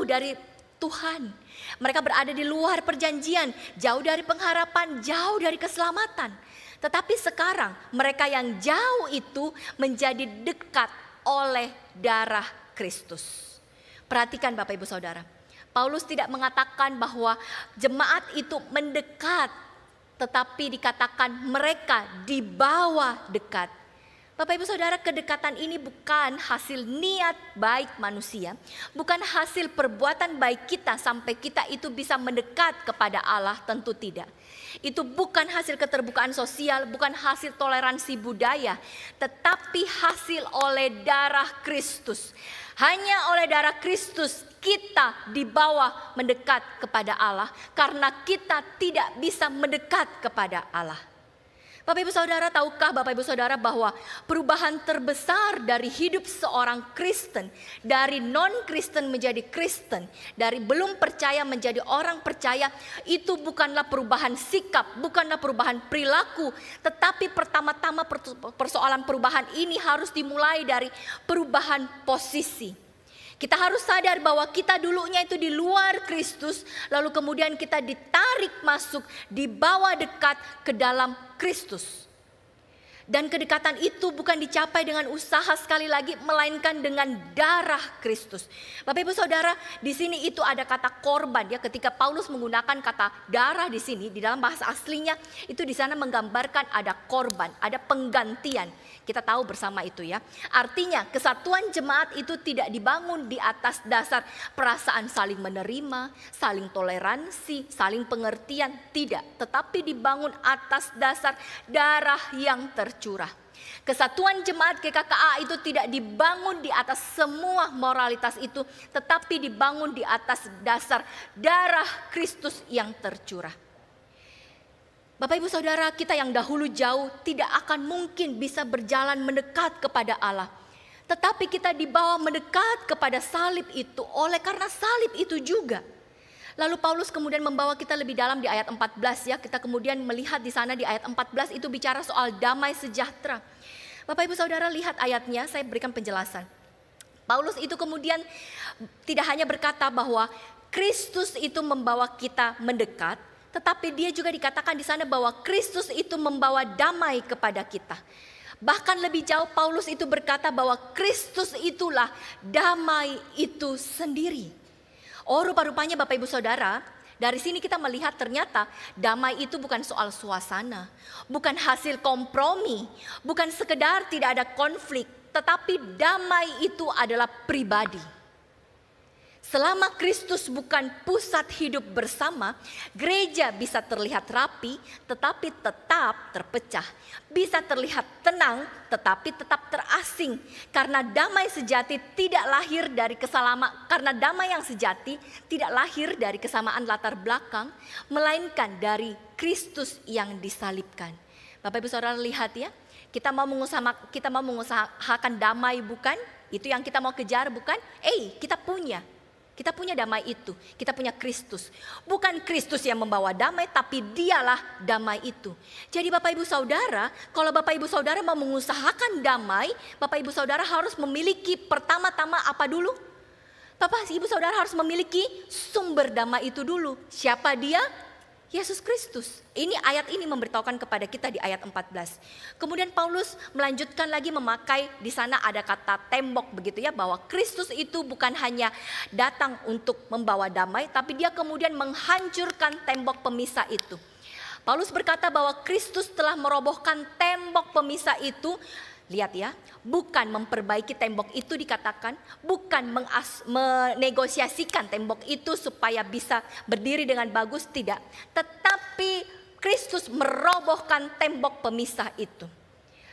dari Tuhan. Mereka berada di luar perjanjian, jauh dari pengharapan, jauh dari keselamatan. Tetapi sekarang mereka yang jauh itu menjadi dekat oleh darah Kristus. Perhatikan Bapak Ibu Saudara, Paulus tidak mengatakan bahwa jemaat itu mendekat, tetapi dikatakan mereka dibawa dekat. Bapak Ibu Saudara, kedekatan ini bukan hasil niat baik manusia, bukan hasil perbuatan baik kita sampai kita itu bisa mendekat kepada Allah, tentu tidak. Itu bukan hasil keterbukaan sosial, bukan hasil toleransi budaya, tetapi hasil oleh darah Kristus. Hanya oleh darah Kristus kita dibawa mendekat kepada Allah, karena kita tidak bisa mendekat kepada Allah. Bapak Ibu Saudara, tahukah Bapak Ibu Saudara bahwa perubahan terbesar dari hidup seorang Kristen, dari non-Kristen menjadi Kristen, dari belum percaya menjadi orang percaya, itu bukanlah perubahan sikap, bukanlah perubahan perilaku, tetapi pertama-tama persoalan perubahan ini harus dimulai dari perubahan posisi. Kita harus sadar bahwa kita dulunya itu di luar Kristus, lalu kemudian kita ditarik masuk, dibawa dekat ke dalam Kristus. Dan kedekatan itu bukan dicapai dengan usaha sekali lagi, melainkan dengan darah Kristus. Bapak Ibu Saudara, di sini itu ada kata korban ya. Ketika Paulus menggunakan kata darah di sini, di dalam bahasa aslinya itu di sana menggambarkan ada korban, ada penggantian. Kita tahu bersama itu ya. Artinya kesatuan jemaat itu tidak dibangun di atas dasar perasaan saling menerima, saling toleransi, saling pengertian, tidak. Tetapi dibangun atas dasar darah yang tercurah. Kesatuan jemaat GKKA itu tidak dibangun di atas semua moralitas itu, tetapi dibangun di atas dasar darah Kristus yang tercurah. Bapak Ibu Saudara, kita yang dahulu jauh tidak akan mungkin bisa berjalan mendekat kepada Allah. Tetapi kita dibawa mendekat kepada salib itu oleh karena salib itu juga. Lalu Paulus kemudian membawa kita lebih dalam di ayat 14 ya. Kita kemudian melihat di sana di ayat 14 itu bicara soal damai sejahtera. Bapak Ibu Saudara, lihat ayatnya, saya berikan penjelasan. Paulus itu kemudian tidak hanya berkata bahwa Kristus itu membawa kita mendekat, tetapi dia juga dikatakan di sana bahwa Kristus itu membawa damai kepada kita. Bahkan lebih jauh Paulus itu berkata bahwa Kristus itulah damai itu sendiri. Oh, rupa-rupanya Bapak Ibu Saudara, dari sini kita melihat ternyata damai itu bukan soal suasana, bukan hasil kompromi, bukan sekedar tidak ada konflik, tetapi damai itu adalah pribadi. Selama Kristus bukan pusat hidup bersama, gereja bisa terlihat rapi tetapi tetap terpecah. Bisa terlihat tenang tetapi tetap terasing. Karena damai sejati tidak lahir dari karena damai yang sejati tidak lahir dari kesamaan latar belakang, melainkan dari Kristus yang disalibkan. Bapak Ibu Saudara lihat ya, kita mau mengusahakan damai bukan? Itu yang kita mau kejar bukan? Kita punya damai itu, kita punya Kristus. Bukan Kristus yang membawa damai, tapi dialah damai itu. Jadi Bapak Ibu Saudara, kalau Bapak Ibu Saudara mau mengusahakan damai, Bapak Ibu Saudara harus memiliki pertama-tama apa dulu? Bapak Ibu Saudara harus memiliki sumber damai itu dulu. Siapa dia? Yesus Kristus. Ini ayat ini memberitahukan kepada kita di ayat 14. Kemudian Paulus melanjutkan lagi memakai di sana ada kata tembok begitu ya, bahwa Kristus itu bukan hanya datang untuk membawa damai, tapi dia kemudian menghancurkan tembok pemisah itu. Paulus berkata bahwa Kristus telah merobohkan tembok pemisah itu Lihat ya, bukan memperbaiki tembok itu dikatakan, bukan menegosiasikan tembok itu supaya bisa berdiri dengan bagus, tidak. Tetapi Kristus merobohkan tembok pemisah itu.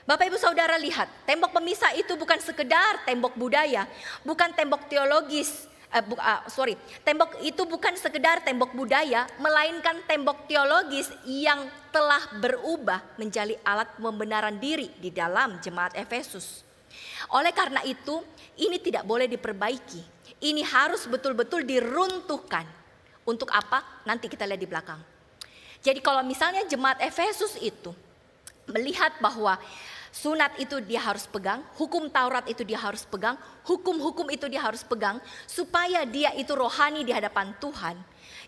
Bapak Ibu Saudara lihat, tembok pemisah itu bukan sekedar tembok budaya, bukan tembok teologis. Tembok itu bukan sekedar tembok budaya, melainkan tembok teologis yang telah berubah menjadi alat pembenaran diri di dalam jemaat Efesus. Oleh karena itu, ini tidak boleh diperbaiki. Ini harus betul-betul diruntuhkan. Untuk apa? Nanti kita lihat di belakang. Jadi kalau misalnya jemaat Efesus itu melihat bahwa sunat itu dia harus pegang, hukum Taurat itu dia harus pegang, hukum-hukum itu dia harus pegang, supaya dia itu rohani di hadapan Tuhan.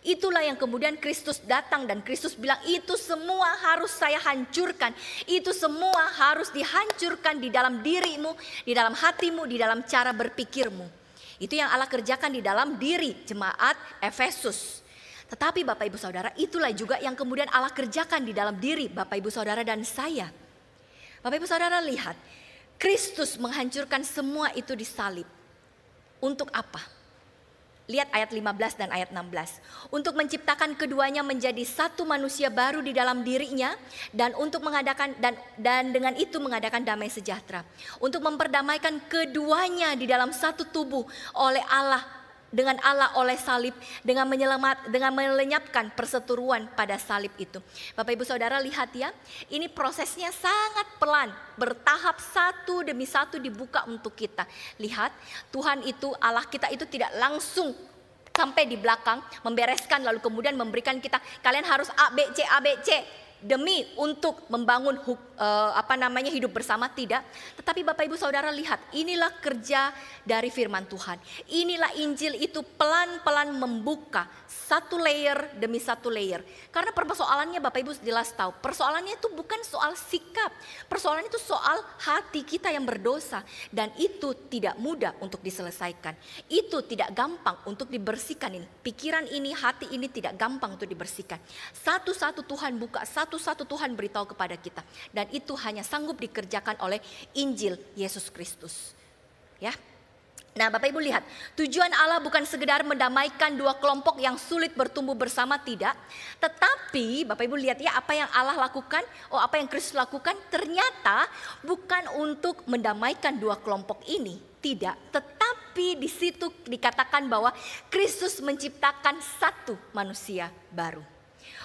Itulah yang kemudian Kristus datang dan Kristus bilang itu semua harus saya hancurkan. Itu semua harus dihancurkan di dalam dirimu, di dalam hatimu, di dalam cara berpikirmu. Itu yang Allah kerjakan di dalam diri jemaat Efesus. Tetapi Bapak Ibu Saudara, itulah juga yang kemudian Allah kerjakan di dalam diri Bapak Ibu Saudara dan saya. Bapak Ibu Saudara lihat, Kristus menghancurkan semua itu di salib. Untuk apa? Lihat ayat 15 dan ayat 16. Untuk menciptakan keduanya menjadi satu manusia baru di dalam dirinya, dan untuk mengadakan dan dengan itu mengadakan damai sejahtera. Untuk memperdamaikan keduanya di dalam satu tubuh oleh Allah, dengan Allah oleh salib, dengan melenyapkan perseteruan pada salib itu. Bapak Ibu Saudara lihat ya, ini prosesnya sangat pelan, bertahap satu demi satu dibuka untuk kita. Lihat, Tuhan itu, Allah kita itu tidak langsung sampai di belakang membereskan lalu kemudian memberikan kita, kalian harus A, B, C, A, B, C. Demi untuk membangun hidup bersama, tidak. Tetapi Bapak Ibu Saudara lihat, inilah kerja dari firman Tuhan. Inilah Injil itu pelan-pelan membuka satu layer demi satu layer. Karena persoalannya Bapak Ibu jelas tahu, persoalannya itu bukan soal sikap. Persoalannya itu soal hati kita yang berdosa. Dan itu tidak mudah untuk diselesaikan. Itu tidak gampang untuk dibersihkan ini. Pikiran ini, hati ini tidak gampang untuk dibersihkan. Satu-satu Tuhan buka, satu-satu Tuhan beritahu kepada kita. Dan itu hanya sanggup dikerjakan oleh Injil Yesus Kristus. Ya. Nah Bapak Ibu lihat, tujuan Allah bukan sekedar mendamaikan dua kelompok yang sulit bertumbuh bersama, tidak. Tetapi Bapak Ibu lihat ya, apa yang Allah lakukan, apa yang Kristus lakukan ternyata bukan untuk mendamaikan dua kelompok ini, tidak. Tetapi di situ dikatakan bahwa Kristus menciptakan satu manusia baru.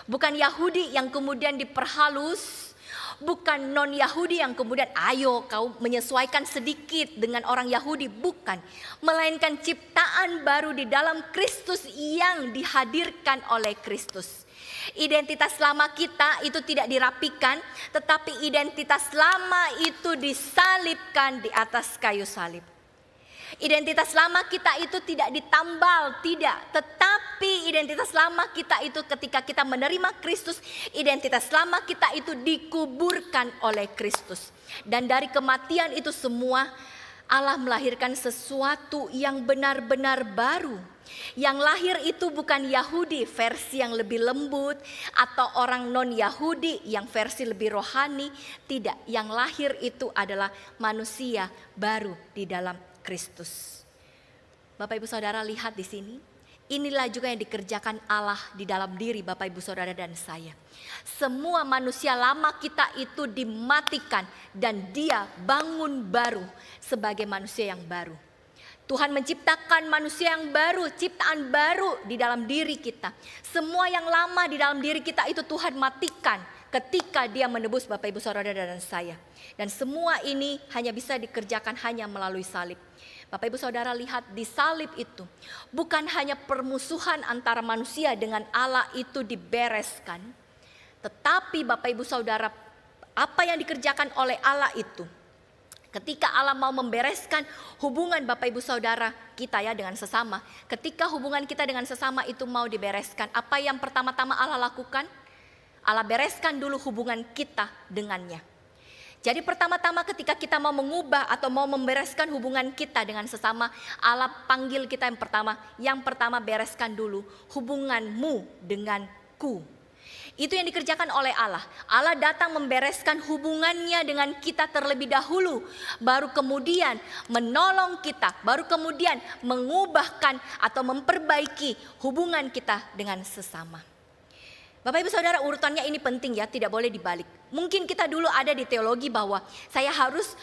Bukan Yahudi yang kemudian diperhalus, bukan non-Yahudi yang kemudian ayo kau menyesuaikan sedikit dengan orang Yahudi, bukan. Melainkan ciptaan baru di dalam Kristus yang dihadirkan oleh Kristus. Identitas lama kita itu tidak dirapikan, tetapi identitas lama itu disalibkan di atas kayu salib. Identitas lama kita itu tidak ditambal, tidak. Tetapi identitas lama kita itu ketika kita menerima Kristus, identitas lama kita itu dikuburkan oleh Kristus. Dan dari kematian itu semua Allah melahirkan sesuatu yang benar-benar baru. Yang lahir itu bukan Yahudi versi yang lebih lembut atau orang non-Yahudi yang versi lebih rohani. Tidak, yang lahir itu adalah manusia baru di dalam Kristus. Bapak Ibu Saudara lihat di sini, inilah juga yang dikerjakan Allah di dalam diri Bapak Ibu Saudara dan saya. Semua manusia lama kita itu dimatikan dan dia bangun baru sebagai manusia yang baru. Tuhan menciptakan manusia yang baru, ciptaan baru di dalam diri kita. Semua yang lama di dalam diri kita itu Tuhan matikan ketika dia menebus Bapak Ibu Saudara dan saya. Dan semua ini hanya bisa dikerjakan hanya melalui salib. Bapak Ibu Saudara lihat di salib itu, bukan hanya permusuhan antara manusia dengan Allah itu dibereskan. Tetapi Bapak Ibu Saudara, apa yang dikerjakan oleh Allah itu, ketika Allah mau membereskan hubungan Bapak Ibu Saudara kita ya dengan sesama. Ketika hubungan kita dengan sesama itu mau dibereskan, apa yang pertama-tama Allah lakukan? Allah bereskan dulu hubungan kita dengannya. Jadi pertama-tama ketika kita mau mengubah atau mau membereskan hubungan kita dengan sesama, Allah panggil kita yang pertama bereskan dulu hubunganmu denganku. Itu yang dikerjakan oleh Allah. Allah datang membereskan hubungannya dengan kita terlebih dahulu. Baru kemudian menolong kita. Baru kemudian mengubahkan atau memperbaiki hubungan kita dengan sesama. Bapak Ibu Saudara, urutannya ini penting ya, tidak boleh dibalik. Mungkin kita dulu ada di teologi bahwa saya harus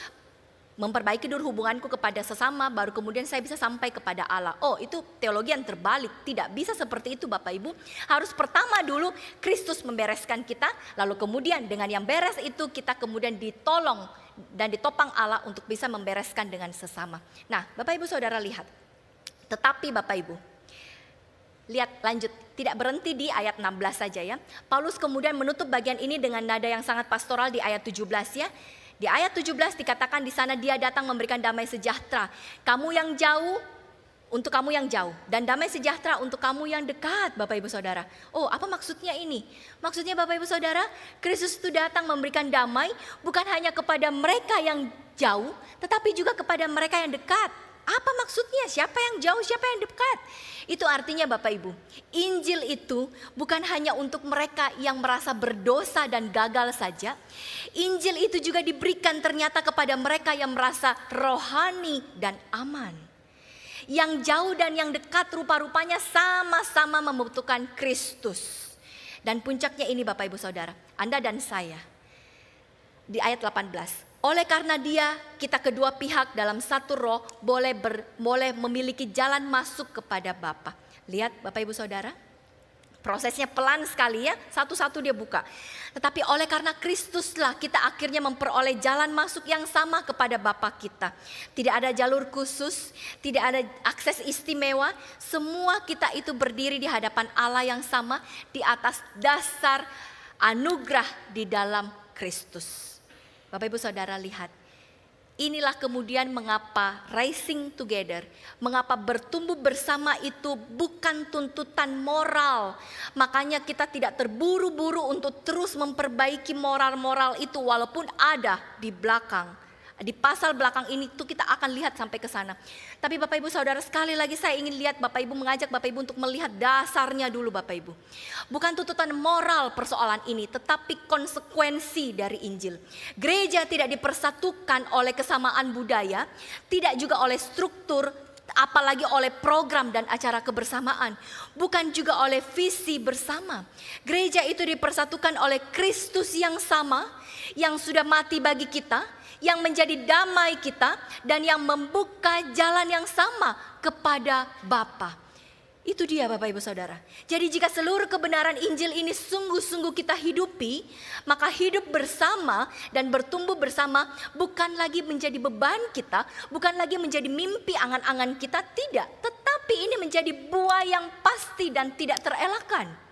memperbaiki dulu hubunganku kepada sesama, baru kemudian saya bisa sampai kepada Allah. Oh, itu teologi yang terbalik. Tidak bisa seperti itu Bapak Ibu. Harus pertama dulu Kristus membereskan kita, lalu kemudian dengan yang beres itu kita kemudian ditolong dan ditopang Allah untuk bisa membereskan dengan sesama. Nah, Bapak Ibu Saudara lihat. Tetapi Bapak Ibu, lihat lanjut, tidak berhenti di ayat 16 saja ya. Paulus kemudian menutup bagian ini dengan nada yang sangat pastoral di ayat 17 ya. Di ayat 17 dikatakan di sana dia datang memberikan damai sejahtera. Kamu yang jauh, untuk kamu yang jauh. Dan damai sejahtera untuk kamu yang dekat Bapak Ibu Saudara. Oh, apa maksudnya ini? Maksudnya Bapak Ibu Saudara, Kristus itu datang memberikan damai bukan hanya kepada mereka yang jauh, tetapi juga kepada mereka yang dekat. Apa maksudnya? Siapa yang jauh, siapa yang dekat? Itu artinya Bapak Ibu, Injil itu bukan hanya untuk mereka yang merasa berdosa dan gagal saja. Injil itu juga diberikan ternyata kepada mereka yang merasa rohani dan aman. Yang jauh dan yang dekat rupa-rupanya sama-sama membutuhkan Kristus. Dan puncaknya ini Bapak Ibu Saudara, Anda dan saya. Di ayat 18. Oleh karena dia, kita kedua pihak dalam satu roh boleh memiliki jalan masuk kepada Bapa. Lihat Bapak Ibu Saudara, prosesnya pelan sekali ya, satu-satu dia buka. Tetapi oleh karena Kristuslah kita akhirnya memperoleh jalan masuk yang sama kepada Bapa kita. Tidak ada jalur khusus, tidak ada akses istimewa. Semua kita itu berdiri di hadapan Allah yang sama di atas dasar anugerah di dalam Kristus. Bapak Ibu Saudara lihat, inilah kemudian mengapa rising together, mengapa bertumbuh bersama itu bukan tuntutan moral. Makanya kita tidak terburu-buru untuk terus memperbaiki moral-moral itu walaupun ada di belakang. Di pasal belakang ini tuh kita akan lihat sampai ke sana. Tapi Bapak Ibu Saudara, sekali lagi saya ingin lihat Bapak Ibu, mengajak Bapak Ibu untuk melihat dasarnya dulu Bapak Ibu. Bukan tuntutan moral persoalan ini, tetapi konsekuensi dari Injil. Gereja tidak dipersatukan oleh kesamaan budaya, tidak juga oleh struktur, apalagi oleh program dan acara kebersamaan. Bukan juga oleh visi bersama. Gereja itu dipersatukan oleh Kristus yang sama, yang sudah mati bagi kita, yang menjadi damai kita, dan yang membuka jalan yang sama kepada Bapa. Itu dia Bapak Ibu Saudara. Jadi jika seluruh kebenaran Injil ini sungguh-sungguh kita hidupi, maka hidup bersama dan bertumbuh bersama bukan lagi menjadi beban kita, bukan lagi menjadi mimpi angan-angan kita, tidak. Tetapi ini menjadi buah yang pasti dan tidak terelakkan.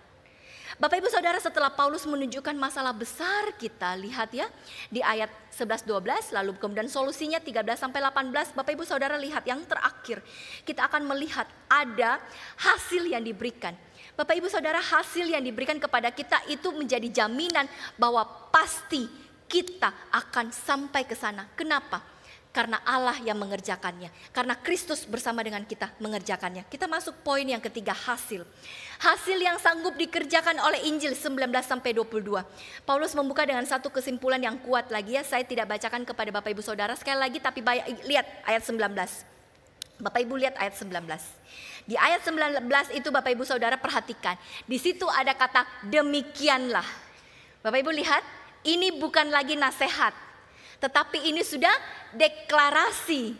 Bapak Ibu Saudara, setelah Paulus menunjukkan masalah besar kita, lihat ya di ayat 11-12, lalu kemudian solusinya 13-18. Bapak Ibu Saudara lihat yang terakhir, kita akan melihat ada hasil yang diberikan. Bapak Ibu Saudara, hasil yang diberikan kepada kita itu menjadi jaminan bahwa pasti kita akan sampai ke sana. Kenapa? Karena Allah yang mengerjakannya. Karena Kristus bersama dengan kita mengerjakannya. Kita masuk poin yang ketiga, hasil. Hasil yang sanggup dikerjakan oleh Injil 19-22. Paulus membuka dengan satu kesimpulan yang kuat lagi ya. Saya tidak bacakan kepada Bapak Ibu Saudara sekali lagi, tapi lihat ayat 19. Bapak Ibu lihat ayat 19. Di ayat 19 itu Bapak Ibu Saudara perhatikan. Di situ ada kata demikianlah. Bapak Ibu lihat, ini bukan lagi nasihat. Tetapi ini sudah deklarasi.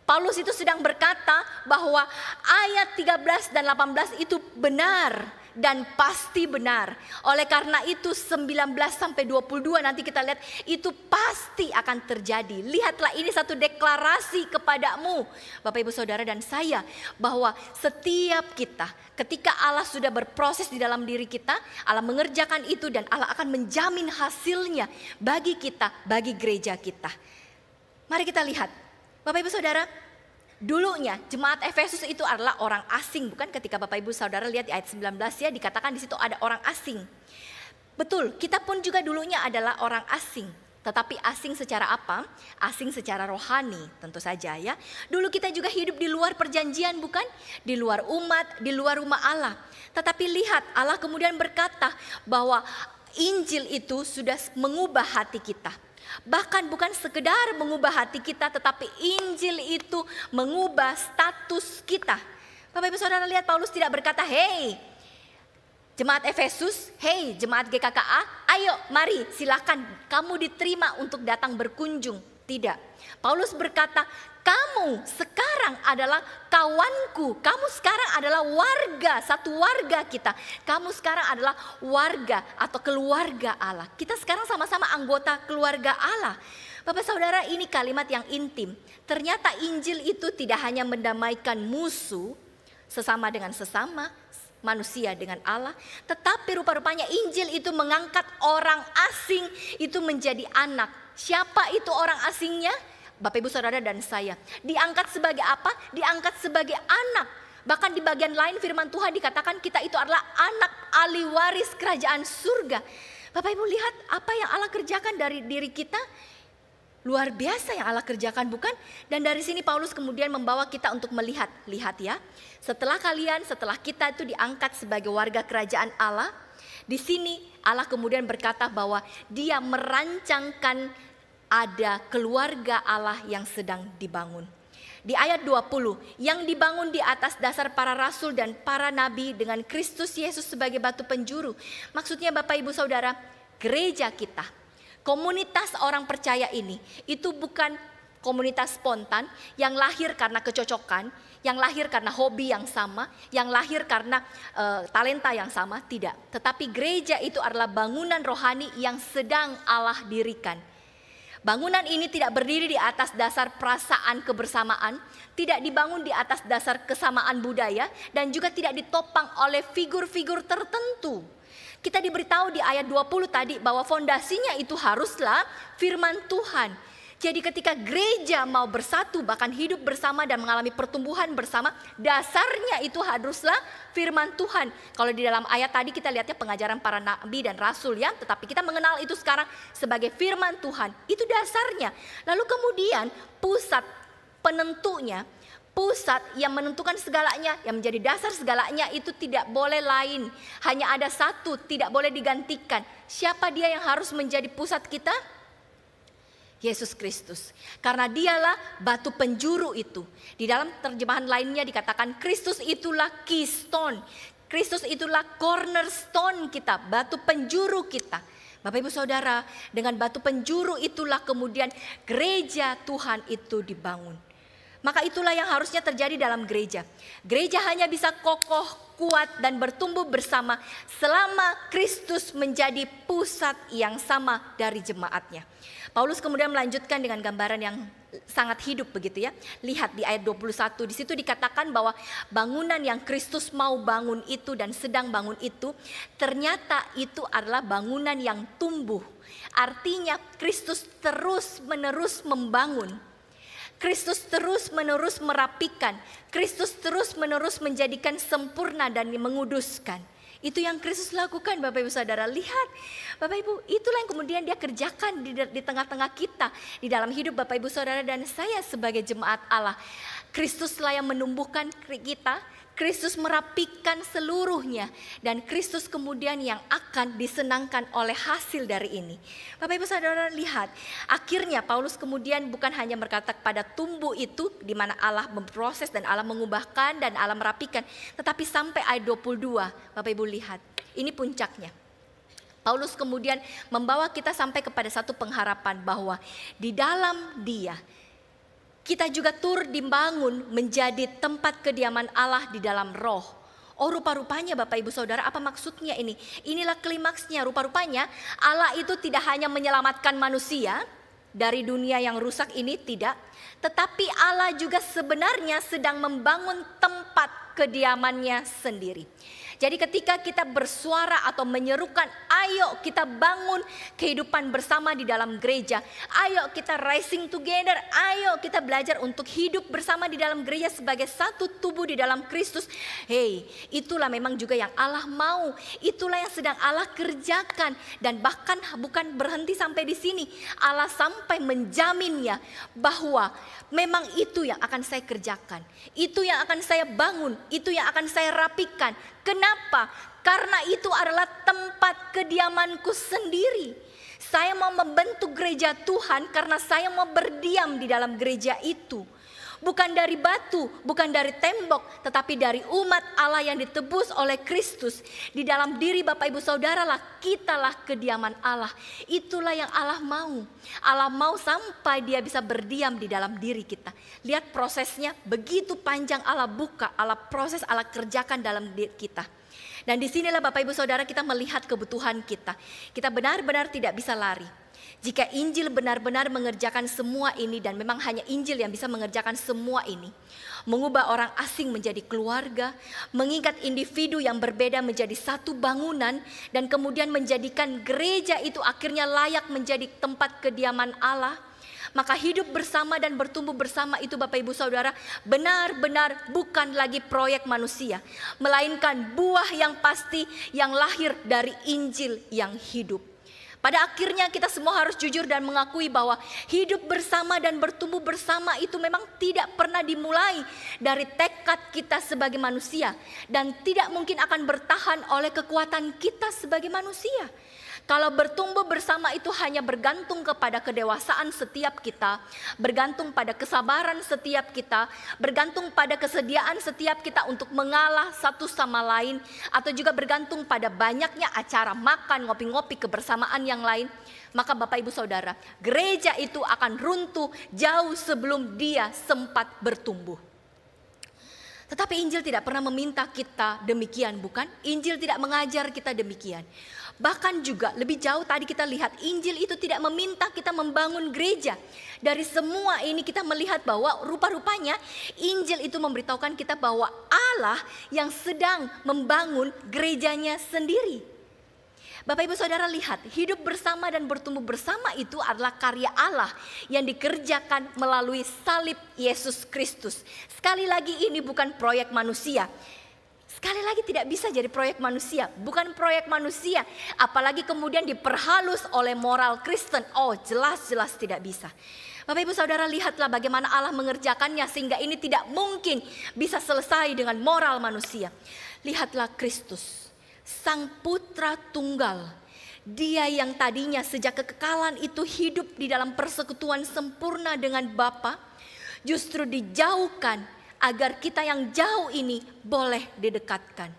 Paulus itu sedang berkata bahwa ayat 13 dan 18 itu benar dan pasti benar. Oleh karena itu 19-22 nanti kita lihat itu pasti akan terjadi. Lihatlah, ini satu deklarasi kepadamu Bapak Ibu Saudara dan saya, bahwa setiap kita ketika Allah sudah berproses di dalam diri kita, Allah mengerjakan itu dan Allah akan menjamin hasilnya bagi kita, bagi gereja kita. Mari kita lihat Bapak Ibu Saudara. Dulunya jemaat Efesus itu adalah orang asing, bukan? Ketika Bapak Ibu Saudara lihat di ayat 19 ya, dikatakan di situ ada orang asing. Betul, kita pun juga dulunya adalah orang asing. Tetapi asing secara apa? Asing secara rohani tentu saja ya. Dulu kita juga hidup di luar perjanjian bukan? Di luar umat, di luar rumah Allah. Tetapi lihat Allah kemudian berkata bahwa Injil itu sudah mengubah hati kita. Bahkan bukan sekedar mengubah hati kita, tetapi Injil itu mengubah status kita. Bapak Ibu Saudara lihat Paulus tidak berkata, "Hei jemaat Efesus, hei jemaat GKKA, ayo mari silakan kamu diterima untuk datang berkunjung." Tidak. Paulus berkata, kamu sekarang adalah kawanku, kamu sekarang adalah warga, satu warga kita. Kamu sekarang adalah warga atau keluarga Allah. Kita sekarang sama-sama anggota keluarga Allah. Bapak Saudara, ini kalimat yang intim. Ternyata Injil itu tidak hanya mendamaikan musuh, sesama dengan sesama, manusia dengan Allah, tetapi rupa-rupanya Injil itu mengangkat orang asing itu menjadi anak. Siapa itu orang asingnya? Bapak Ibu Saudara dan saya. Diangkat sebagai apa? Diangkat sebagai anak. Bahkan di bagian lain firman Tuhan dikatakan kita itu adalah anak ahli waris kerajaan surga. Bapak Ibu lihat apa yang Allah kerjakan dari diri kita. Luar biasa yang Allah kerjakan bukan? Dan dari sini Paulus kemudian membawa kita untuk melihat. Lihat ya, setelah kita itu diangkat sebagai warga kerajaan Allah. Di sini Allah kemudian berkata bahwa dia merancangkan ada keluarga Allah yang sedang dibangun. Di ayat 20, yang dibangun di atas dasar para rasul dan para nabi dengan Kristus Yesus sebagai batu penjuru. Maksudnya Bapak Ibu Saudara, gereja kita, komunitas orang percaya ini, itu bukan komunitas spontan yang lahir karena kecocokan, yang lahir karena hobi yang sama, yang lahir karena talenta yang sama, tidak. Tetapi gereja itu adalah bangunan rohani yang sedang Allah dirikan. Bangunan ini tidak berdiri di atas dasar perasaan kebersamaan, tidak dibangun di atas dasar kesamaan budaya, dan juga tidak ditopang oleh figur-figur tertentu. Kita diberitahu di ayat 20 tadi bahwa fondasinya itu haruslah firman Tuhan. Jadi ketika gereja mau bersatu bahkan hidup bersama dan mengalami pertumbuhan bersama, dasarnya itu haruslah firman Tuhan. Kalau di dalam ayat tadi kita lihatnya pengajaran para nabi dan rasul ya, tetapi kita mengenal itu sekarang sebagai firman Tuhan. Itu dasarnya. Lalu kemudian pusat penentunya, pusat yang menentukan segalanya, yang menjadi dasar segalanya itu tidak boleh lain. Hanya ada satu, tidak boleh digantikan. Siapa dia yang harus menjadi pusat kita? Yesus Kristus. Karena dialah batu penjuru itu. Di dalam terjemahan lainnya dikatakan Kristus itulah keystone. Kristus itulah cornerstone kita, batu penjuru kita. Bapak Ibu Saudara, dengan batu penjuru itulah kemudian gereja Tuhan itu dibangun. Maka itulah yang harusnya terjadi dalam gereja. Gereja hanya bisa kokoh, kuat dan bertumbuh bersama selama Kristus menjadi pusat yang sama dari jemaatnya. Paulus kemudian melanjutkan dengan gambaran yang sangat hidup begitu ya. Lihat di ayat 21, di situ dikatakan bahwa bangunan yang Kristus mau bangun itu dan sedang bangun itu, ternyata itu adalah bangunan yang tumbuh. Artinya Kristus terus menerus membangun. Kristus terus menerus merapikan. Kristus terus menerus menjadikan sempurna dan menguduskan. Itu yang Kristus lakukan Bapak Ibu Saudara. Lihat Bapak Ibu, itulah yang kemudian dia kerjakan di tengah-tengah kita. Di dalam hidup Bapak Ibu Saudara dan saya sebagai jemaat Allah. Kristuslah yang menumbuhkan kita. Kristus merapikan seluruhnya. Dan Kristus kemudian yang akan disenangkan oleh hasil dari ini. Bapak Ibu Saudara lihat. Akhirnya Paulus kemudian bukan hanya berkata kepada tumbuh itu. Di mana Allah memproses dan Allah mengubahkan dan Allah merapikan. Tetapi sampai ayat 22. Bapak Ibu lihat. Ini puncaknya. Paulus kemudian membawa kita sampai kepada satu pengharapan bahwa di dalam dia kita juga turut dibangun menjadi tempat kediaman Allah di dalam roh. Oh rupa-rupanya Bapak Ibu Saudara, apa maksudnya ini? Inilah klimaksnya, rupa-rupanya Allah itu tidak hanya menyelamatkan manusia dari dunia yang rusak ini, tidak. Tetapi Allah juga sebenarnya sedang membangun tempat kediamannya sendiri. Jadi ketika kita bersuara atau menyerukan, ayo kita bangun kehidupan bersama di dalam gereja. Ayo kita rising together, ayo kita belajar untuk hidup bersama di dalam gereja sebagai satu tubuh di dalam Kristus. Hey, itulah memang juga yang Allah mau. Itulah yang sedang Allah kerjakan. Dan bahkan bukan berhenti sampai di sini. Allah sampai menjaminnya bahwa memang itu yang akan saya kerjakan. Itu yang akan saya bangun, itu yang akan saya rapikan. Kenapa? Karena itu adalah tempat kediamanku sendiri. Saya mau membentuk gereja Tuhan karena saya mau berdiam di dalam gereja itu. Bukan dari batu, bukan dari tembok, tetapi dari umat Allah yang ditebus oleh Kristus. Di dalam diri Bapak Ibu Saudara lah, kitalah kediaman Allah. Itulah yang Allah mau. Allah mau sampai dia bisa berdiam di dalam diri kita. Lihat prosesnya, begitu panjang Allah buka, Allah proses, Allah kerjakan dalam diri kita. Dan disinilah Bapak Ibu Saudara kita melihat kebutuhan kita. Kita benar-benar tidak bisa lari. Jika Injil benar-benar mengerjakan semua ini, dan memang hanya Injil yang bisa mengerjakan semua ini, mengubah orang asing menjadi keluarga, mengikat individu yang berbeda menjadi satu bangunan, dan kemudian menjadikan gereja itu akhirnya layak menjadi tempat kediaman Allah, maka hidup bersama dan bertumbuh bersama itu Bapak Ibu Saudara benar-benar bukan lagi proyek manusia, melainkan buah yang pasti yang lahir dari Injil yang hidup. Pada akhirnya kita semua harus jujur dan mengakui bahwa hidup bersama dan bertumbuh bersama itu memang tidak pernah dimulai dari tekad kita sebagai manusia. Dan tidak mungkin akan bertahan oleh kekuatan kita sebagai manusia. Kalau bertumbuh bersama itu hanya bergantung kepada kedewasaan setiap kita, bergantung pada kesabaran setiap kita, bergantung pada kesediaan setiap kita untuk mengalah satu sama lain, atau juga bergantung pada banyaknya acara makan, ngopi-ngopi, kebersamaan yang lain, maka Bapak Ibu Saudara, gereja itu akan runtuh jauh sebelum dia sempat bertumbuh. Tetapi Injil tidak pernah meminta kita demikian, bukan? Injil tidak mengajar kita demikian. Bahkan juga lebih jauh tadi kita lihat Injil itu tidak meminta kita membangun gereja. Dari semua ini kita melihat bahwa rupa-rupanya Injil itu memberitahukan kita bahwa Allah yang sedang membangun gerejanya sendiri. Bapak Ibu Saudara lihat, hidup bersama dan bertumbuh bersama itu adalah karya Allah yang dikerjakan melalui salib Yesus Kristus. Sekali lagi ini bukan proyek manusia. Sekali lagi tidak bisa jadi proyek manusia, bukan proyek manusia. Apalagi kemudian diperhalus oleh moral Kristen. Oh, jelas-jelas tidak bisa. Bapak Ibu Saudara lihatlah bagaimana Allah mengerjakannya sehingga ini tidak mungkin bisa selesai dengan moral manusia. Lihatlah Kristus, Sang Putra Tunggal. Dia yang tadinya sejak kekekalan itu hidup di dalam persekutuan sempurna dengan Bapa, justru dijauhkan agar kita yang jauh ini boleh didekatkan.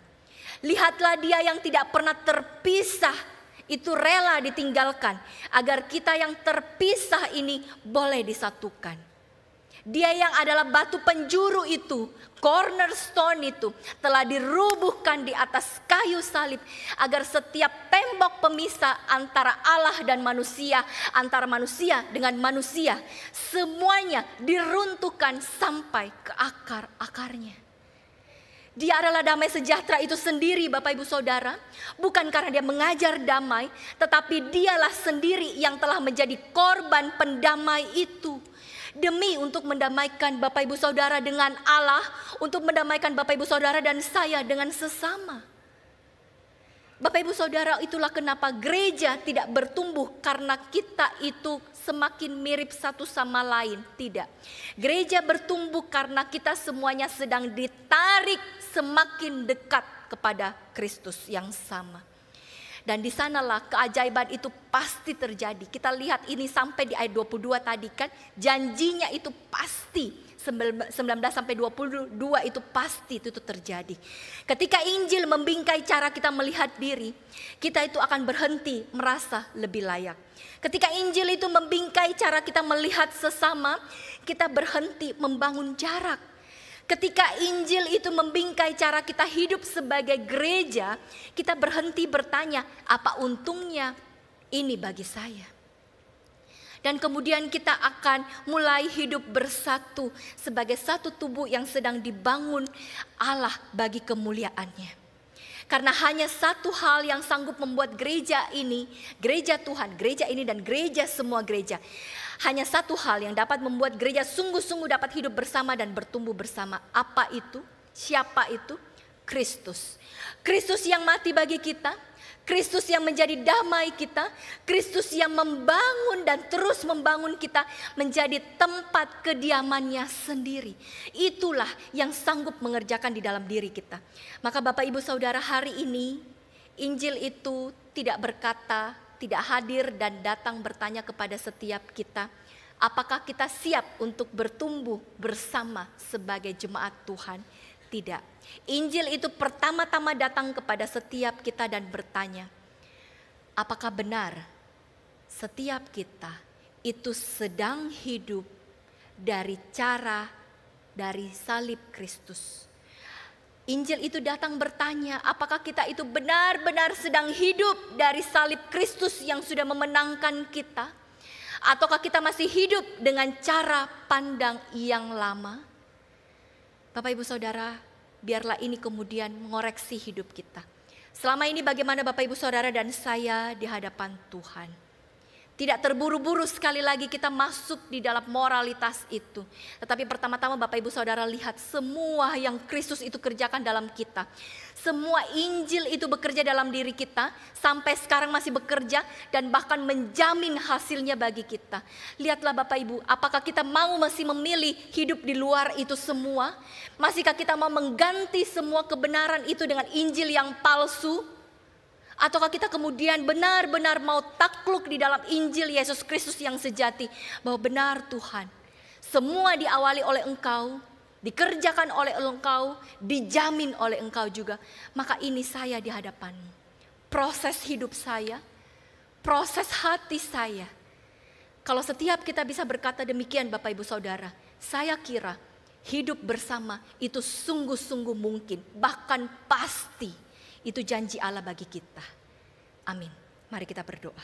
Lihatlah dia yang tidak pernah terpisah, itu rela ditinggalkan agar kita yang terpisah ini boleh disatukan. Dia yang adalah batu penjuru itu, cornerstone itu, telah dirubuhkan di atas kayu salib agar setiap tembok pemisah antara Allah dan manusia, antara manusia dengan manusia, semuanya diruntuhkan sampai ke akar-akarnya. Dia adalah damai sejahtera itu sendiri Bapak Ibu Saudara. Bukan karena dia mengajar damai, tetapi dialah sendiri yang telah menjadi korban pendamai itu. Demi untuk mendamaikan Bapak Ibu Saudara dengan Allah, untuk mendamaikan Bapak Ibu Saudara dan saya dengan sesama. Bapak Ibu Saudara, itulah kenapa gereja tidak bertumbuh karena kita itu semakin mirip satu sama lain. Tidak. Gereja bertumbuh karena kita semuanya sedang ditarik semakin dekat kepada Kristus yang sama. Dan di sanalah keajaiban itu pasti terjadi. Kita lihat ini sampai di ayat 22 tadi kan, janjinya itu pasti 19 sampai 22 itu pasti itu terjadi. Ketika Injil membingkai cara kita melihat diri, kita itu akan berhenti merasa lebih layak. Ketika Injil itu membingkai cara kita melihat sesama, kita berhenti membangun jarak. Ketika Injil itu membingkai cara kita hidup sebagai gereja, kita berhenti bertanya, apa untungnya ini bagi saya? Dan kemudian kita akan mulai hidup bersatu sebagai satu tubuh yang sedang dibangun Allah bagi kemuliaannya. Karena hanya satu hal yang sanggup membuat gereja ini, gereja Tuhan, gereja ini dan gereja semua gereja. Hanya satu hal yang dapat membuat gereja sungguh-sungguh dapat hidup bersama dan bertumbuh bersama. Apa itu? Siapa itu? Kristus. Kristus yang mati bagi kita. Kristus yang menjadi damai kita, Kristus yang membangun dan terus membangun kita menjadi tempat kediamannya sendiri. Itulah yang sanggup mengerjakan di dalam diri kita. Maka Bapak Ibu Saudara, hari ini Injil itu tidak berkata, tidak hadir dan datang bertanya kepada setiap kita, apakah kita siap untuk bertumbuh bersama sebagai jemaat Tuhan? Tidak. Injil itu pertama-tama datang kepada setiap kita dan bertanya, apakah benar setiap kita itu sedang hidup dari salib Kristus? Injil itu datang bertanya, apakah kita itu benar-benar sedang hidup dari salib Kristus yang sudah memenangkan kita? Ataukah kita masih hidup dengan cara pandang yang lama? Bapak Ibu Saudara, biarlah ini kemudian mengoreksi hidup kita. Selama ini bagaimana Bapak Ibu Saudara dan saya di hadapan Tuhan? Tidak terburu-buru sekali lagi kita masuk di dalam moralitas itu. Tetapi pertama-tama Bapak Ibu Saudara lihat semua yang Kristus itu kerjakan dalam kita. Semua Injil itu bekerja dalam diri kita, sampai sekarang masih bekerja dan bahkan menjamin hasilnya bagi kita. Lihatlah Bapak Ibu, apakah kita masih memilih hidup di luar itu semua? Masihkah kita mau mengganti semua kebenaran itu dengan Injil yang palsu? Ataukah kita kemudian benar-benar mau takluk di dalam Injil Yesus Kristus yang sejati? Bahwa benar Tuhan, semua diawali oleh Engkau, dikerjakan oleh Engkau, dijamin oleh Engkau juga. Maka ini saya di hadapan-Mu. Proses hidup saya, proses hati saya. Kalau setiap kita bisa berkata demikian Bapak Ibu Saudara, saya kira hidup bersama itu sungguh-sungguh mungkin, bahkan pasti. Itu janji Allah bagi kita. Amin. Mari kita berdoa.